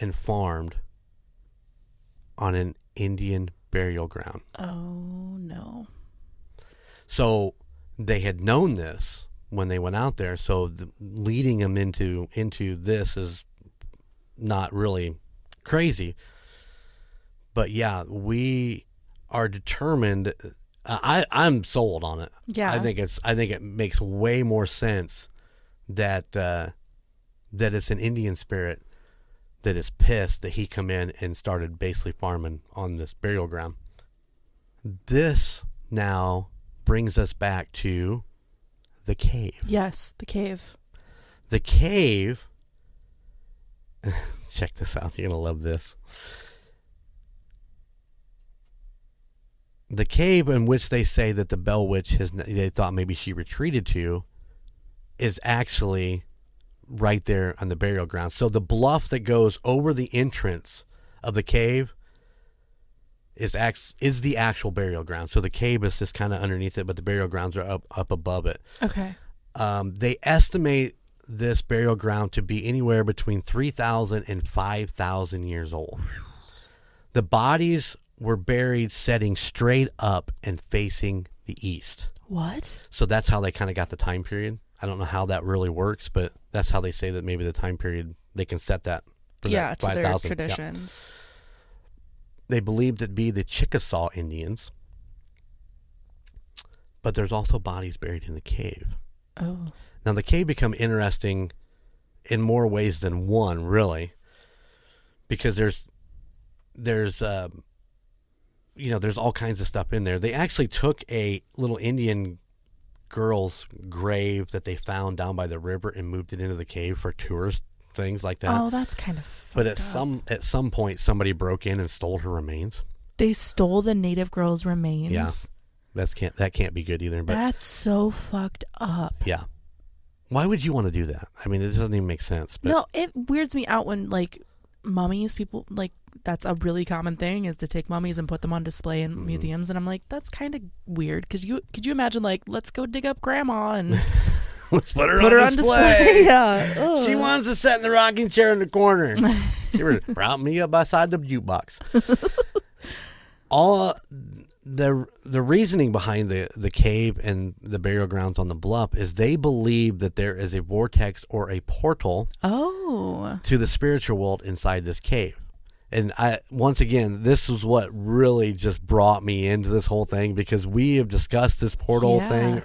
and farmed on an Indian burial ground. Oh, no. So they had known this when they went out there, so leading them into this is not really crazy. But yeah, we are determined. I'm sold on it. Yeah, I think it makes way more sense that it's an Indian spirit that is pissed that he come in and started basically farming on this burial ground. This now brings us back to the cave. Yes, the cave. The cave. Check this out. You're gonna love this. The cave in which they say that the Bell Witch they thought maybe she retreated to, is actually right there on the burial ground. So the bluff that goes over the entrance of the cave is the actual burial ground. So the cave is just kind of underneath it, but the burial grounds are up above it. Okay. They estimate this burial ground to be anywhere between 3,000 and 5,000 years old. The bodies were buried setting straight up and facing the east. What? So that's how they kind of got the time period. I don't know how that really works, but that's how they say that maybe the time period they can set that. For that to 5,000. their traditions. Yeah. They believed it to be the Chickasaw Indians. but there's also bodies buried in the cave. Oh. Now, the cave become interesting in more ways than one, really, because there's all kinds of stuff in there. They actually took a little Indian girl's grave that they found down by the river and moved it into the cave for tourist things like that. Oh, that's kind of But at some point, somebody broke in and stole her remains. They stole the native girl's remains. Yeah, that can't be good either. But that's so fucked up. Yeah. Why would you want to do that? I mean, it doesn't even make sense. But no, it weirds me out when like mummies, people like that's a really common thing is to take mummies and put them on display in museums, and I'm like, that's kind of weird because could you imagine like let's go dig up grandma and let's put her on display. Yeah, ugh. She wants to sit in the rocking chair in the corner. Give her route me up beside the jukebox. All the reasoning behind the cave and the burial grounds on the bluff is they believe that there is a vortex or a portal to the spiritual world inside this cave. And once again, this is what really just brought me into this whole thing because we have discussed this portal thing,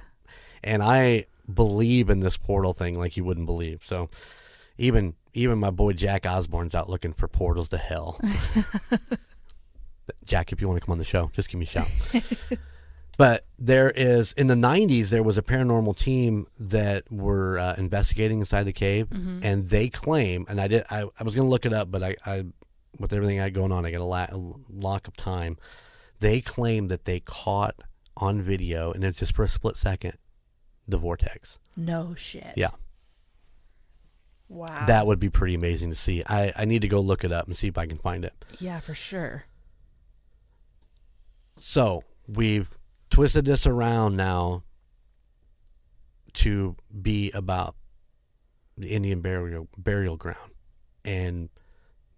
and I believe in this portal thing like you wouldn't believe. So even my boy Jack Osborne's out looking for portals to hell. Jack, if you want to come on the show, just give me a shout. But there is, in the 90s, there was a paranormal team that were investigating inside the cave, and they claim, and I was going to look it up, but I with everything I had going on, I got a lock of time. They claim that they caught on video, and it's just for a split second, the vortex. No shit. Yeah. Wow. That would be pretty amazing to see. I need to go look it up and see if I can find it. Yeah, for sure. So we've twisted this around now to be about the Indian burial ground. And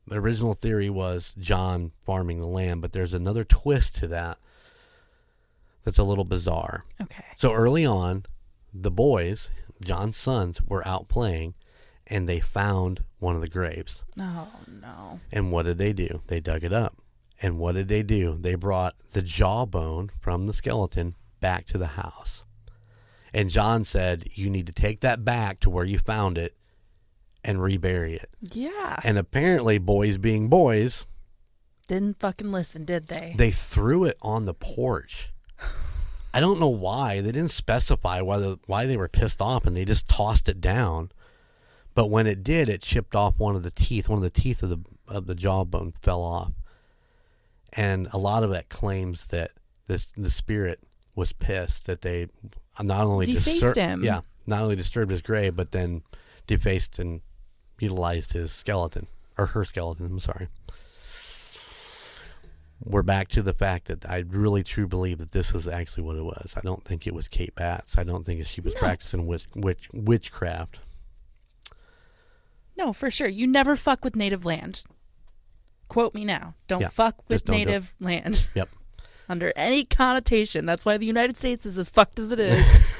the original theory was John farming the land, but there's another twist to that that's a little bizarre. Okay. So early on, the boys, John's sons, were out playing, and they found one of the graves. Oh, no. And what did they do? They dug it up. And what did they do? They brought the jawbone from the skeleton back to the house. And John said, you need to take that back to where you found it and rebury it. Yeah. And apparently, boys being boys, didn't fucking listen, did they? They threw it on the porch. I don't know why. They didn't specify why they were pissed off, and they just tossed it down. But when it did, it chipped off one of the teeth. One of the teeth of the jawbone fell off. And a lot of it claims that the spirit was pissed that they not only defaced him. Yeah, not only disturbed his grave, but then defaced and utilized his skeleton, or her skeleton. I'm sorry. We're back to the fact that I really truly believe that this is actually what it was. I don't think it was Kate Batts. I don't think she was practicing witchcraft. No, for sure. You never fuck with native land. Quote me now. Don't fuck with native land. Yep. Under any connotation. That's why the United States is as fucked as it is.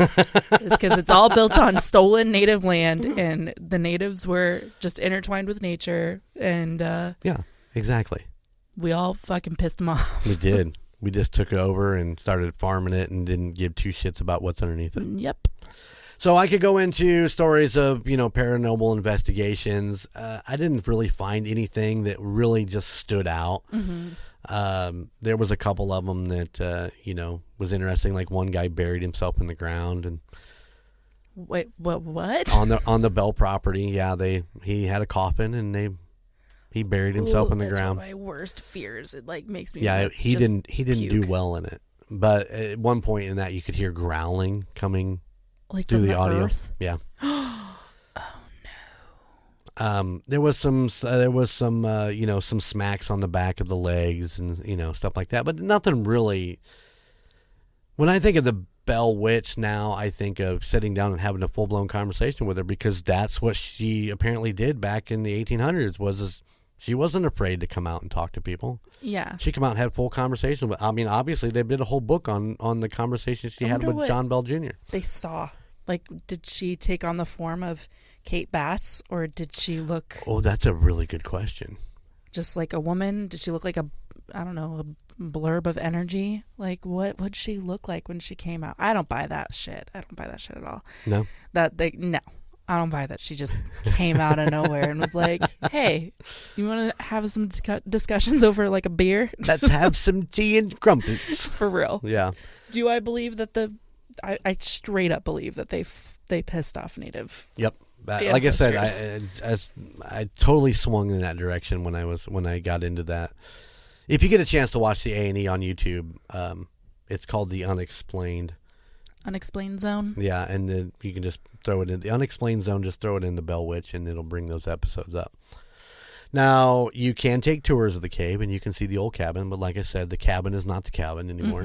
It's because it's all built on stolen native land, and the natives were just intertwined with nature. And yeah, exactly. We all fucking pissed them off. We did. We just took it over and started farming it and didn't give two shits about what's underneath it. Yep. So I could go into stories of, paranormal investigations. I didn't really find anything that really just stood out. Mm-hmm. There was a couple of them that, was interesting. Like one guy buried himself in the ground. And wait, what? On the Bell property, yeah, he had a coffin and he buried himself in the ground. That's one of my worst fears. It makes me. Yeah, he didn't puke. do well in it. But at one point in that, you could hear growling coming. Like through from the audio, earth? Yeah. Oh no. There was some some smacks on the back of the legs and stuff like that, but nothing really. When I think of the Bell Witch now, I think of sitting down and having a full blown conversation with her, because that's what she apparently did back in the 1800s. She wasn't afraid to come out and talk to people. Yeah. She come out and had full conversation. But I mean, obviously, they did a whole book on the conversation she had with John Bell Jr. They saw. Did she take on the form of Kate Batts, or did she look... Oh, that's a really good question. Just like a woman? Did she look like a blurb of energy. Like, what would she look like when she came out? I don't buy that shit. I don't buy that shit at all. No? No. I don't buy that. She just came out of nowhere and was like, hey, you want to have some discussions over like a beer? Let's have some tea and crumpets. For real. Yeah. Do I believe that I straight up believe that they pissed off Native. Yep. Like I said, I totally swung in that direction when I got into that. If you get a chance to watch the A&E on YouTube, it's called The Unexplained. Unexplained Zone? Yeah, and then you can just throw it in the Unexplained Zone, just throw it in the Bell Witch, and it'll bring those episodes up. Now, you can take tours of the cave, and you can see the old cabin, but like I said, the cabin is not the cabin anymore.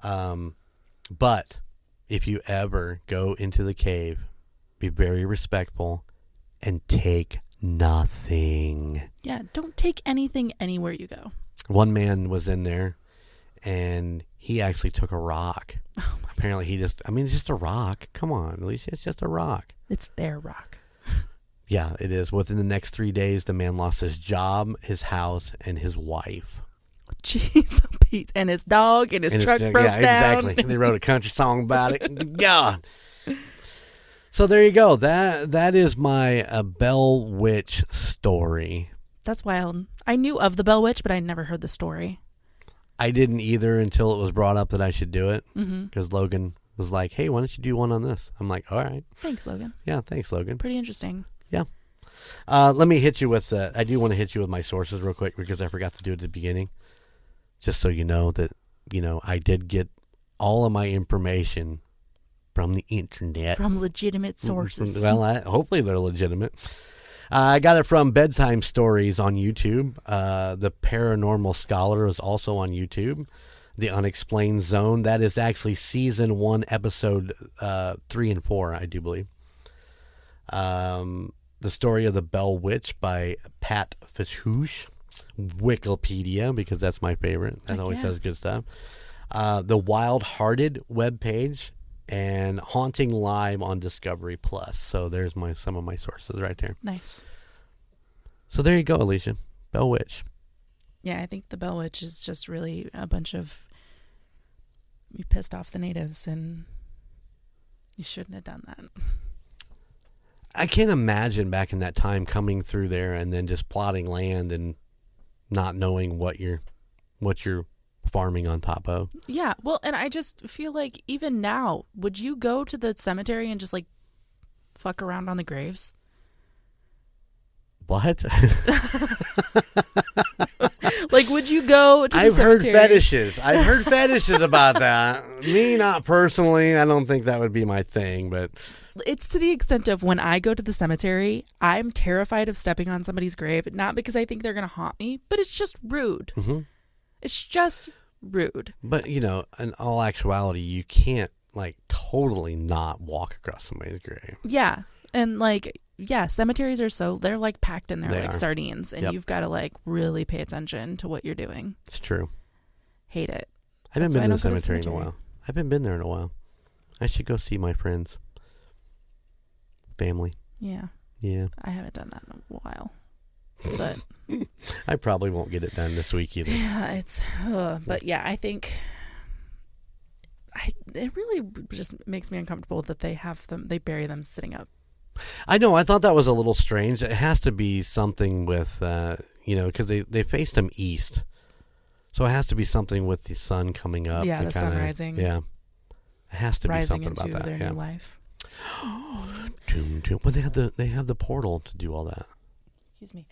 Mm-hmm. But if you ever go into the cave, be very respectful and take nothing. Yeah, don't take anything anywhere you go. One man was in there, and he actually took a rock. Oh my Apparently it's just a rock. Come on, Alicia, it's just a rock. It's their rock. Yeah, it is. Within the next 3 days, the man lost his job, his house, and his wife. Jeez, Pete, and his dog, and his truck broke down. Yeah, exactly. They wrote a country song about it. God. So there you go. That is my Bell Witch story. That's wild. I knew of the Bell Witch, but I never heard the story. I didn't either until it was brought up that I should do it. Because Logan was like, hey, why don't you do one on this? I'm like, all right. Thanks, Logan. Yeah, thanks, Logan. Pretty interesting. Yeah. Let me hit you with, I do want to hit you with my sources real quick because I forgot to do it at the beginning. Just so you know that, I did get all of my information from the internet. From legitimate sources. Well, hopefully they're legitimate. I got it from Bedtime Stories on YouTube. The Paranormal Scholar is also on YouTube. The Unexplained Zone, that is actually season 1, episode 3 and 4, I do believe. The Story of the Bell Witch by Pat Fishoosh. Wikipedia, because that's my favorite. That always has good stuff. The Wild Hearted webpage, and Haunting Live on Discovery Plus. So there's some of my sources right there. Nice. So there you go, Alicia. Bell Witch. Yeah, I think the Bell Witch is just really a bunch of, you pissed off the natives and you shouldn't have done that. I can't imagine back in that time coming through there and then just plotting land and not knowing what you're farming on top of. Yeah, well, and I just feel like even now, would you go to the cemetery and just like fuck around on the graves? What? Like, would you go to the cemetery? I've heard fetishes about that. Me, not personally. I don't think that would be my thing, but it's to the extent of when I go to the cemetery, I'm terrified of stepping on somebody's grave, not because I think they're going to haunt me, but it's just rude. Mm-hmm. It's just rude. But, in all actuality, you can't, totally not walk across somebody's grave. Yeah. And, cemeteries are they're, packed in there like sardines, and you've got to, really pay attention to what you're doing. It's true. Hate it. I haven't been to the cemetery in a while. I haven't been there in a while. I should go see my friends. Family. Yeah. Yeah. I haven't done that in a while. But I probably won't get it done this week either. Yeah, it's but yeah, I think it really just makes me uncomfortable that they bury them sitting up. I know. I thought that was a little strange. It has to be something with because they faced them east. So it has to be something with the sun coming up. Yeah, the sun rising. Yeah. It has to be rising something into about that. Their new life. Well, they have the portal to do all that. Excuse me.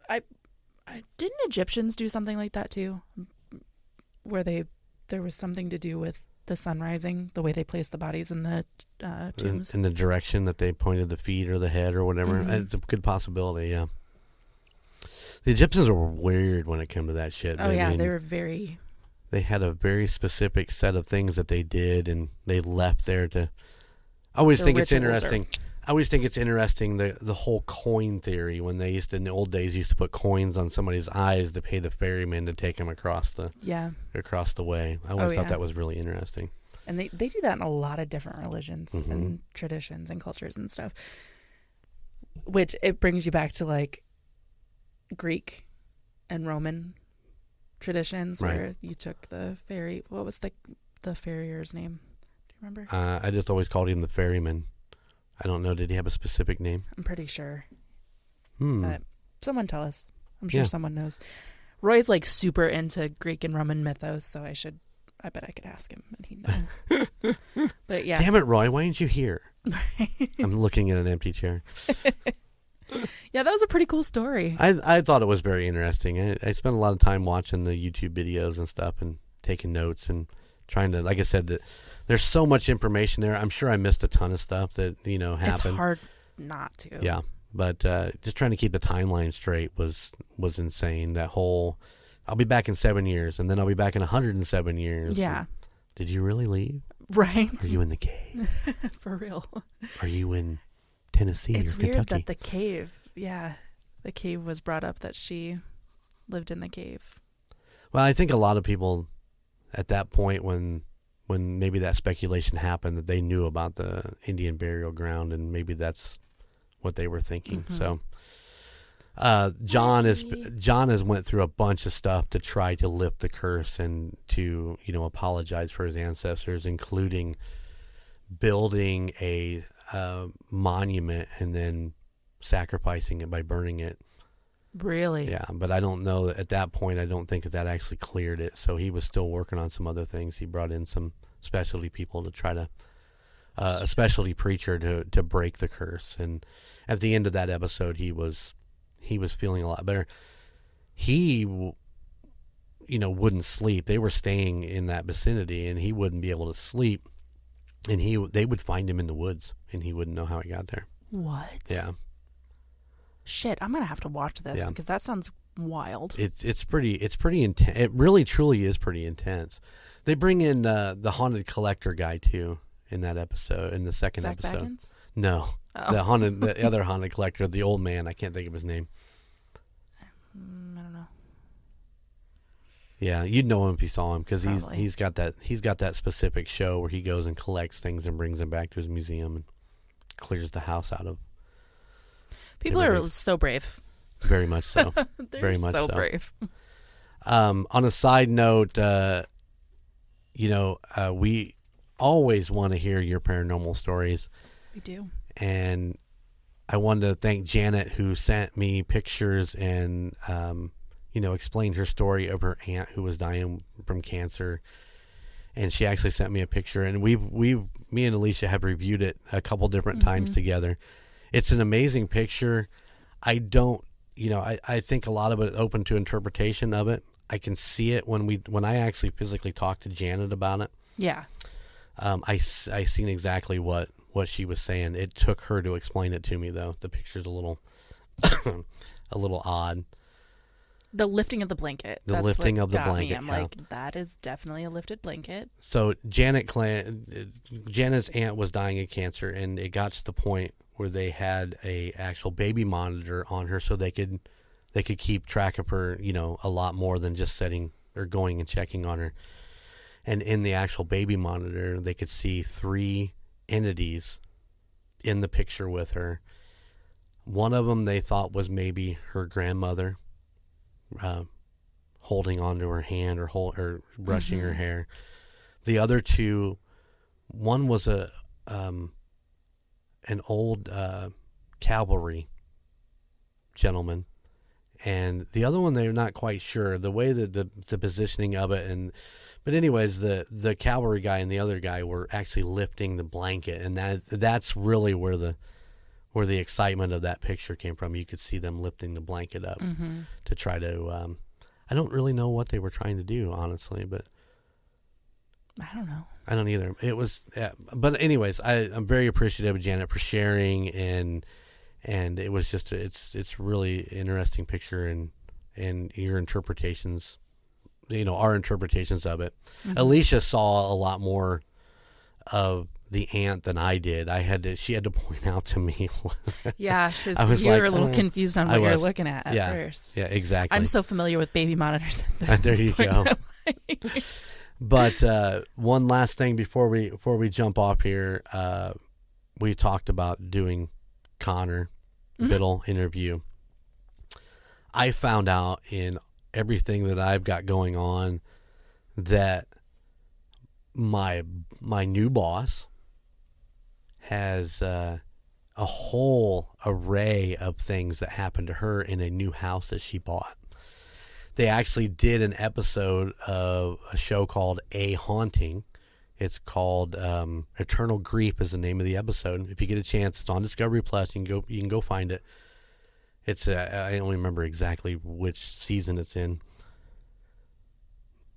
I didn't Egyptians do something like that too, where there was something to do with the sun rising, the way they placed the bodies in the tombs, in the direction that they pointed the feet or the head or whatever. Mm-hmm. It's a good possibility. Yeah. The Egyptians were weird when it came to that shit. Oh, yeah, they were very... They had a very specific set of things that they did, and they left there to... I always think it's interesting. I always think it's interesting, the whole coin theory, when they in the old days, used to put coins on somebody's eyes to pay the ferryman to take them across the way. I always thought that was really interesting. And they do that in a lot of different religions and traditions and cultures and stuff, which it brings you back to Greek and Roman traditions where you took the ferry. What was the farrier's name? Do you remember? I just always called him the ferryman. I don't know. Did he have a specific name? I'm pretty sure. But someone tell us. I'm sure someone knows. Roy's like super into Greek and Roman mythos, so I bet I could ask him and he'd know. But yeah. Damn it, Roy, why aren't you here? Right. I'm looking at an empty chair. Yeah, that was a pretty cool story. I thought it was very interesting. I spent a lot of time watching the YouTube videos and stuff and taking notes and trying to, like I said, that there's so much information there. I'm sure I missed a ton of stuff that, happened. It's hard not to. Yeah. But just trying to keep the timeline straight was insane. That whole, I'll be back in 7 years, and then I'll be back in 107 years. Yeah. Did you really leave? Right. Are you in the cave? For real. Are you in Tennessee or Kentucky? It's weird that the cave was brought up, that she lived in the cave. Well, I think a lot of people at that point when maybe that speculation happened, that they knew about the Indian burial ground, and maybe that's what they were thinking. So John has went through a bunch of stuff to try to lift the curse and to apologize for his ancestors, including building a monument and then sacrificing it by burning it. Really? Yeah, but I don't know. At that point, I don't think that actually cleared it. So he was still working on some other things. He brought in some specialty people to try to, a specialty preacher to break the curse. And at the end of that episode, he was feeling a lot better. He, wouldn't sleep. They were staying in that vicinity, and he wouldn't be able to sleep. And they would find him in the woods, and he wouldn't know how he got there. What? Yeah. Shit, I'm gonna have to watch this because that sounds wild. It's pretty intense. It really truly is pretty intense. They bring in the haunted collector guy too in that episode, in the second Zach episode. Baggins? No, the other haunted collector, the old man. I can't think of his name. I don't know. Yeah, you'd know him if you saw him because he's got that specific show where he goes and collects things and brings them back to his museum and clears the house out of. People are so brave. Very much so. They're very much so. brave. On a side note, we always want to hear your paranormal stories. We do. And I wanted to thank Janet, who sent me pictures and, explained her story of her aunt who was dying from cancer. And she actually sent me a picture, and me and Alicia have reviewed it a couple different times together. It's an amazing picture. I think a lot of it open to interpretation of it. I can see it when I actually physically talked to Janet about it. Yeah. I seen exactly what she was saying. It took her to explain it to me, though. The picture's a little odd. The lifting of the blanket. The lifting of the blanket. I'm like, that is definitely a lifted blanket. So Janet's aunt was dying of cancer, and it got to the point where they had a actual baby monitor on her, so they could keep track of her, a lot more than just setting or going and checking on her. And in the actual baby monitor, they could see 3 entities in the picture with her. One of them they thought was maybe her grandmother, holding onto her hand or brushing her hair. The other 2, one was an old cavalry gentleman, and the other one they're not quite sure the way that the positioning of it. But anyways, the cavalry guy and the other guy were actually lifting the blanket, and that's really where the excitement of that picture came from. You could see them lifting the blanket up to try to. I don't really know what they were trying to do, honestly, but I don't know. I don't either. It was, but anyways, I'm very appreciative of Janet for sharing, and it was just it's really interesting picture and your interpretations, our interpretations of it. Alicia saw a lot more of the aunt than I did. She had to point out to me. Yeah, because you were a little confused on what you're looking at first. Yeah, exactly. I'm so familiar with baby monitors. There you go. But one last thing before we jump off here, we talked about doing Connor Biddle interview. I found out in everything that I've got going on, that my new boss has a whole array of things that happened to her in a new house that she bought. They actually did an episode of a show called A Haunting. It's called Eternal Grief is the name of the episode. If you get a chance, it's on Discovery Plus. You can go find it. It's I don't remember exactly which season it's in,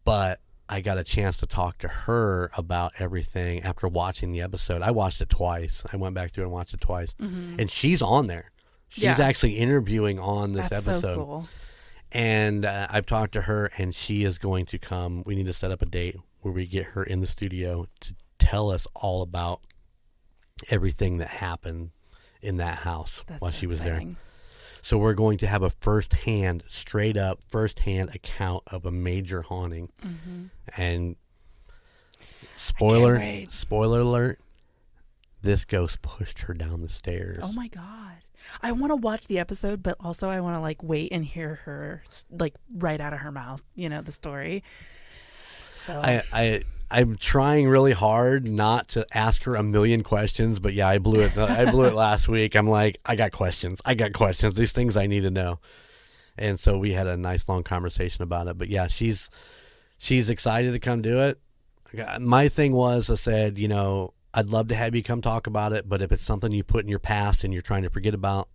but I got a chance to talk to her about everything after watching the episode. I watched it twice. I went back through and watched it twice, and she's on there. She's actually interviewing on this episode. So cool. And I've talked to her, and she is going to come. We need to set up a date where we get her in the studio to tell us all about everything that happened in that house while she was there. So we're going to have a straight up first-hand account of a major haunting. And spoiler alert, this ghost pushed her down the stairs. Oh my God. I want to watch the episode, but also I want to like wait and hear her like right out of her mouth, the story. So I'm trying really hard not to ask her a million questions, but yeah, I blew it. I blew it last week. I'm like, I got questions. These things I need to know. And so we had a nice long conversation about it. But yeah, she's excited to come do it. My thing was, I said, I'd love to have you come talk about it, but if it's something you put in your past and you're trying to forget about,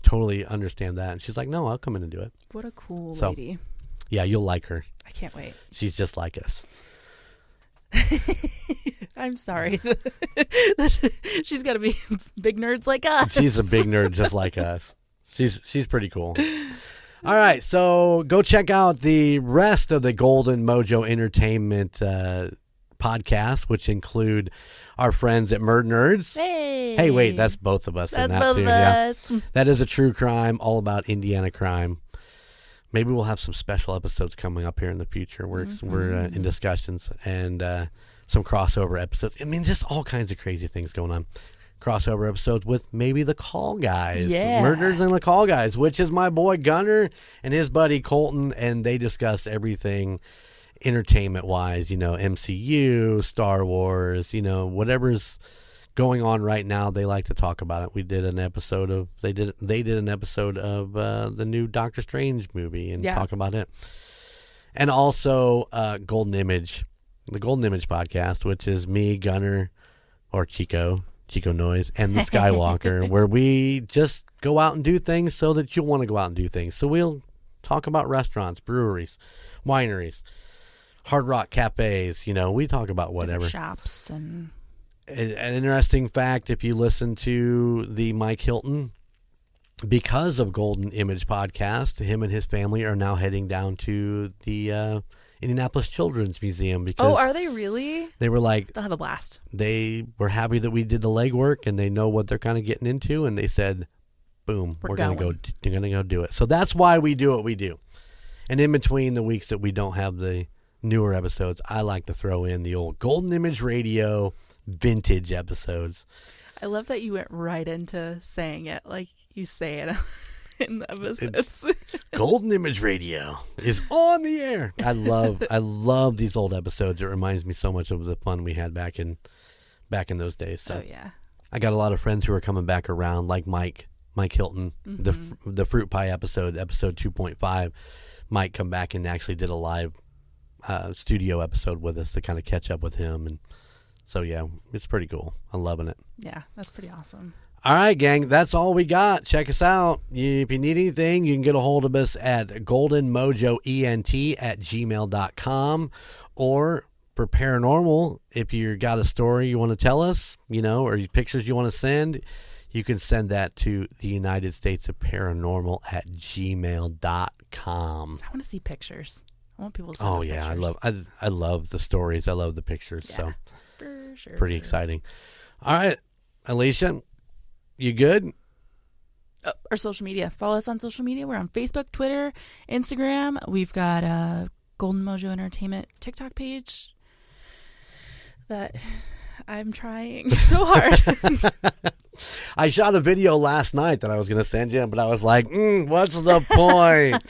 totally understand that. And she's like, no, I'll come in and do it. What a cool lady. Yeah, you'll like her. I can't wait. She's just like us. I'm sorry. She's got to be big nerds like us. She's a big nerd just like us. She's pretty cool. All right, so go check out the rest of the Golden Mojo Entertainment podcast, which include our friends at Murd Nerds. Hey, wait, that's both of us. That's both of us. Yeah. That is a true crime, all about Indiana crime. Maybe we'll have some special episodes coming up here in the future. We're in discussions and some crossover episodes. I mean, just all kinds of crazy things going on. Crossover episodes with maybe the Call Guys. Yeah. Murders and the Call Guys, which is my boy Gunner and his buddy Colton, and they discuss everything entertainment-wise, MCU, Star Wars, whatever's going on right now, they like to talk about it. We did an episode of they did an episode of the new Doctor Strange movie and talk about it. And also Golden Image, the Golden Image podcast, which is me, Gunner, or Chico Noise, and the Skywalker, where we just go out and do things so that you'll want to go out and do things. So we'll talk about restaurants, breweries, wineries, Hard Rock cafes, we talk about whatever. Different shops and... An interesting fact, if you listen to the Mike Hilton, because of Golden Image podcast, him and his family are now heading down to the Indianapolis Children's Museum. Because are they really? They were like... They'll have a blast. They were happy that we did the legwork, and they know what they're kind of getting into, and they said, boom, we're going to go do it. So that's why we do what we do. And in between the weeks that we don't have the newer episodes, I like to throw in the old Golden Image Radio vintage episodes. I love that you went right into saying it like you say it in the episodes. Golden Image Radio is on the air. I love these old episodes. It reminds me so much of the fun we had back in those days. So. Oh yeah. I got a lot of friends who are coming back around, like Mike Hilton, the fruit pie episode 2.5. Mike come back and actually did a live studio episode with us to kind of catch up with him. And so, yeah, it's pretty cool. I'm loving it. Yeah, that's pretty awesome. All right, gang, that's all we got. Check us out. If you need anything, you can get a hold of us at goldenmojoent@gmail.com, or for paranormal, if you got a story you want to tell us, or pictures you want to send, you can send that to the United States of Paranormal @gmail.com. I want to see pictures. I want people to send us pictures. I love the stories. I love the pictures. Yeah, so for sure. Pretty exciting. All right, Alicia, you good? Our social media. Follow us on social media. We're on Facebook, Twitter, Instagram. We've got a Golden Mojo Entertainment TikTok page that I'm trying so hard. I shot a video last night that I was going to send you, but I was like, what's the point?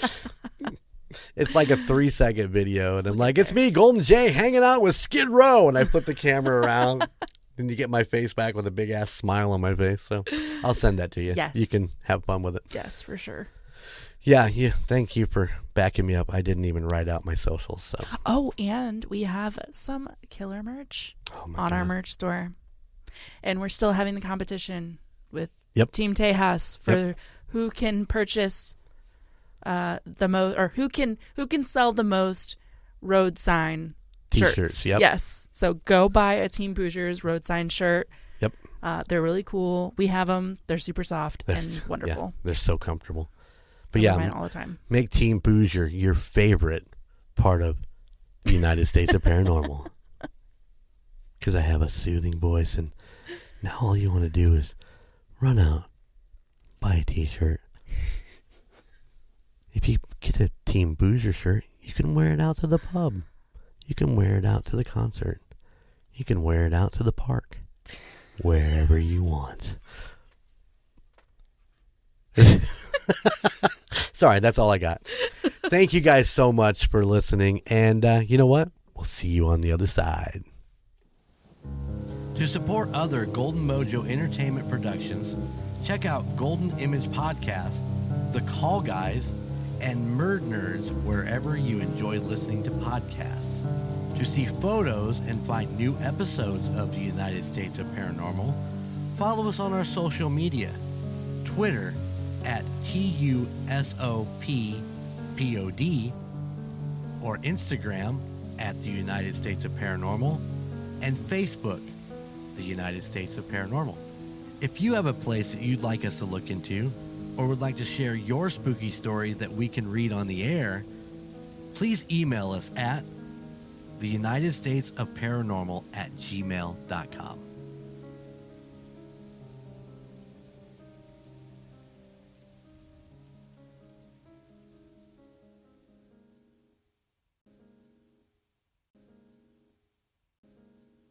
It's like a 3-second video, and I'm like, it's me, Golden Jay, hanging out with Skid Row, and I flip the camera around, and you get my face back with a big-ass smile on my face, so I'll send that to you. Yes. You can have fun with it. Yes, for sure. Yeah, thank you for backing me up. I didn't even write out my socials, so. Oh, and we have some killer merch on our merch store, and we're still having the competition with Team Tejas for who can purchase the most, or who can sell the most road sign T-shirts. shirts. Yep. Yes. So go buy a Team Boosiers road sign shirt. Yep. They're really cool. We have them. They're super soft and wonderful. Yeah, they're so comfortable. But mine all the time. Make Team Boosier your favorite part of the United States of Paranormal. Because I have a soothing voice, and now all you want to do is run out, buy a T-shirt. If you get a Team Boosier shirt, you can wear it out to the pub. You can wear it out to the concert. You can wear it out to the park. Wherever you want. Sorry, that's all I got. Thank you guys so much for listening. And you know what? We'll see you on the other side. To support other Golden Mojo Entertainment productions, check out Golden Image Podcast, The Call Guys, and Murd Nerds wherever you enjoy listening to podcasts. To see photos and find new episodes of the United States of Paranormal, follow us on our social media. Twitter at TUSOPPOD, or Instagram at the United States of Paranormal, and Facebook, the United States of Paranormal. If you have a place that you'd like us to look into, or would like to share your spooky story that we can read on the air, please email us at theunitedstatesofparanormal@gmail.com.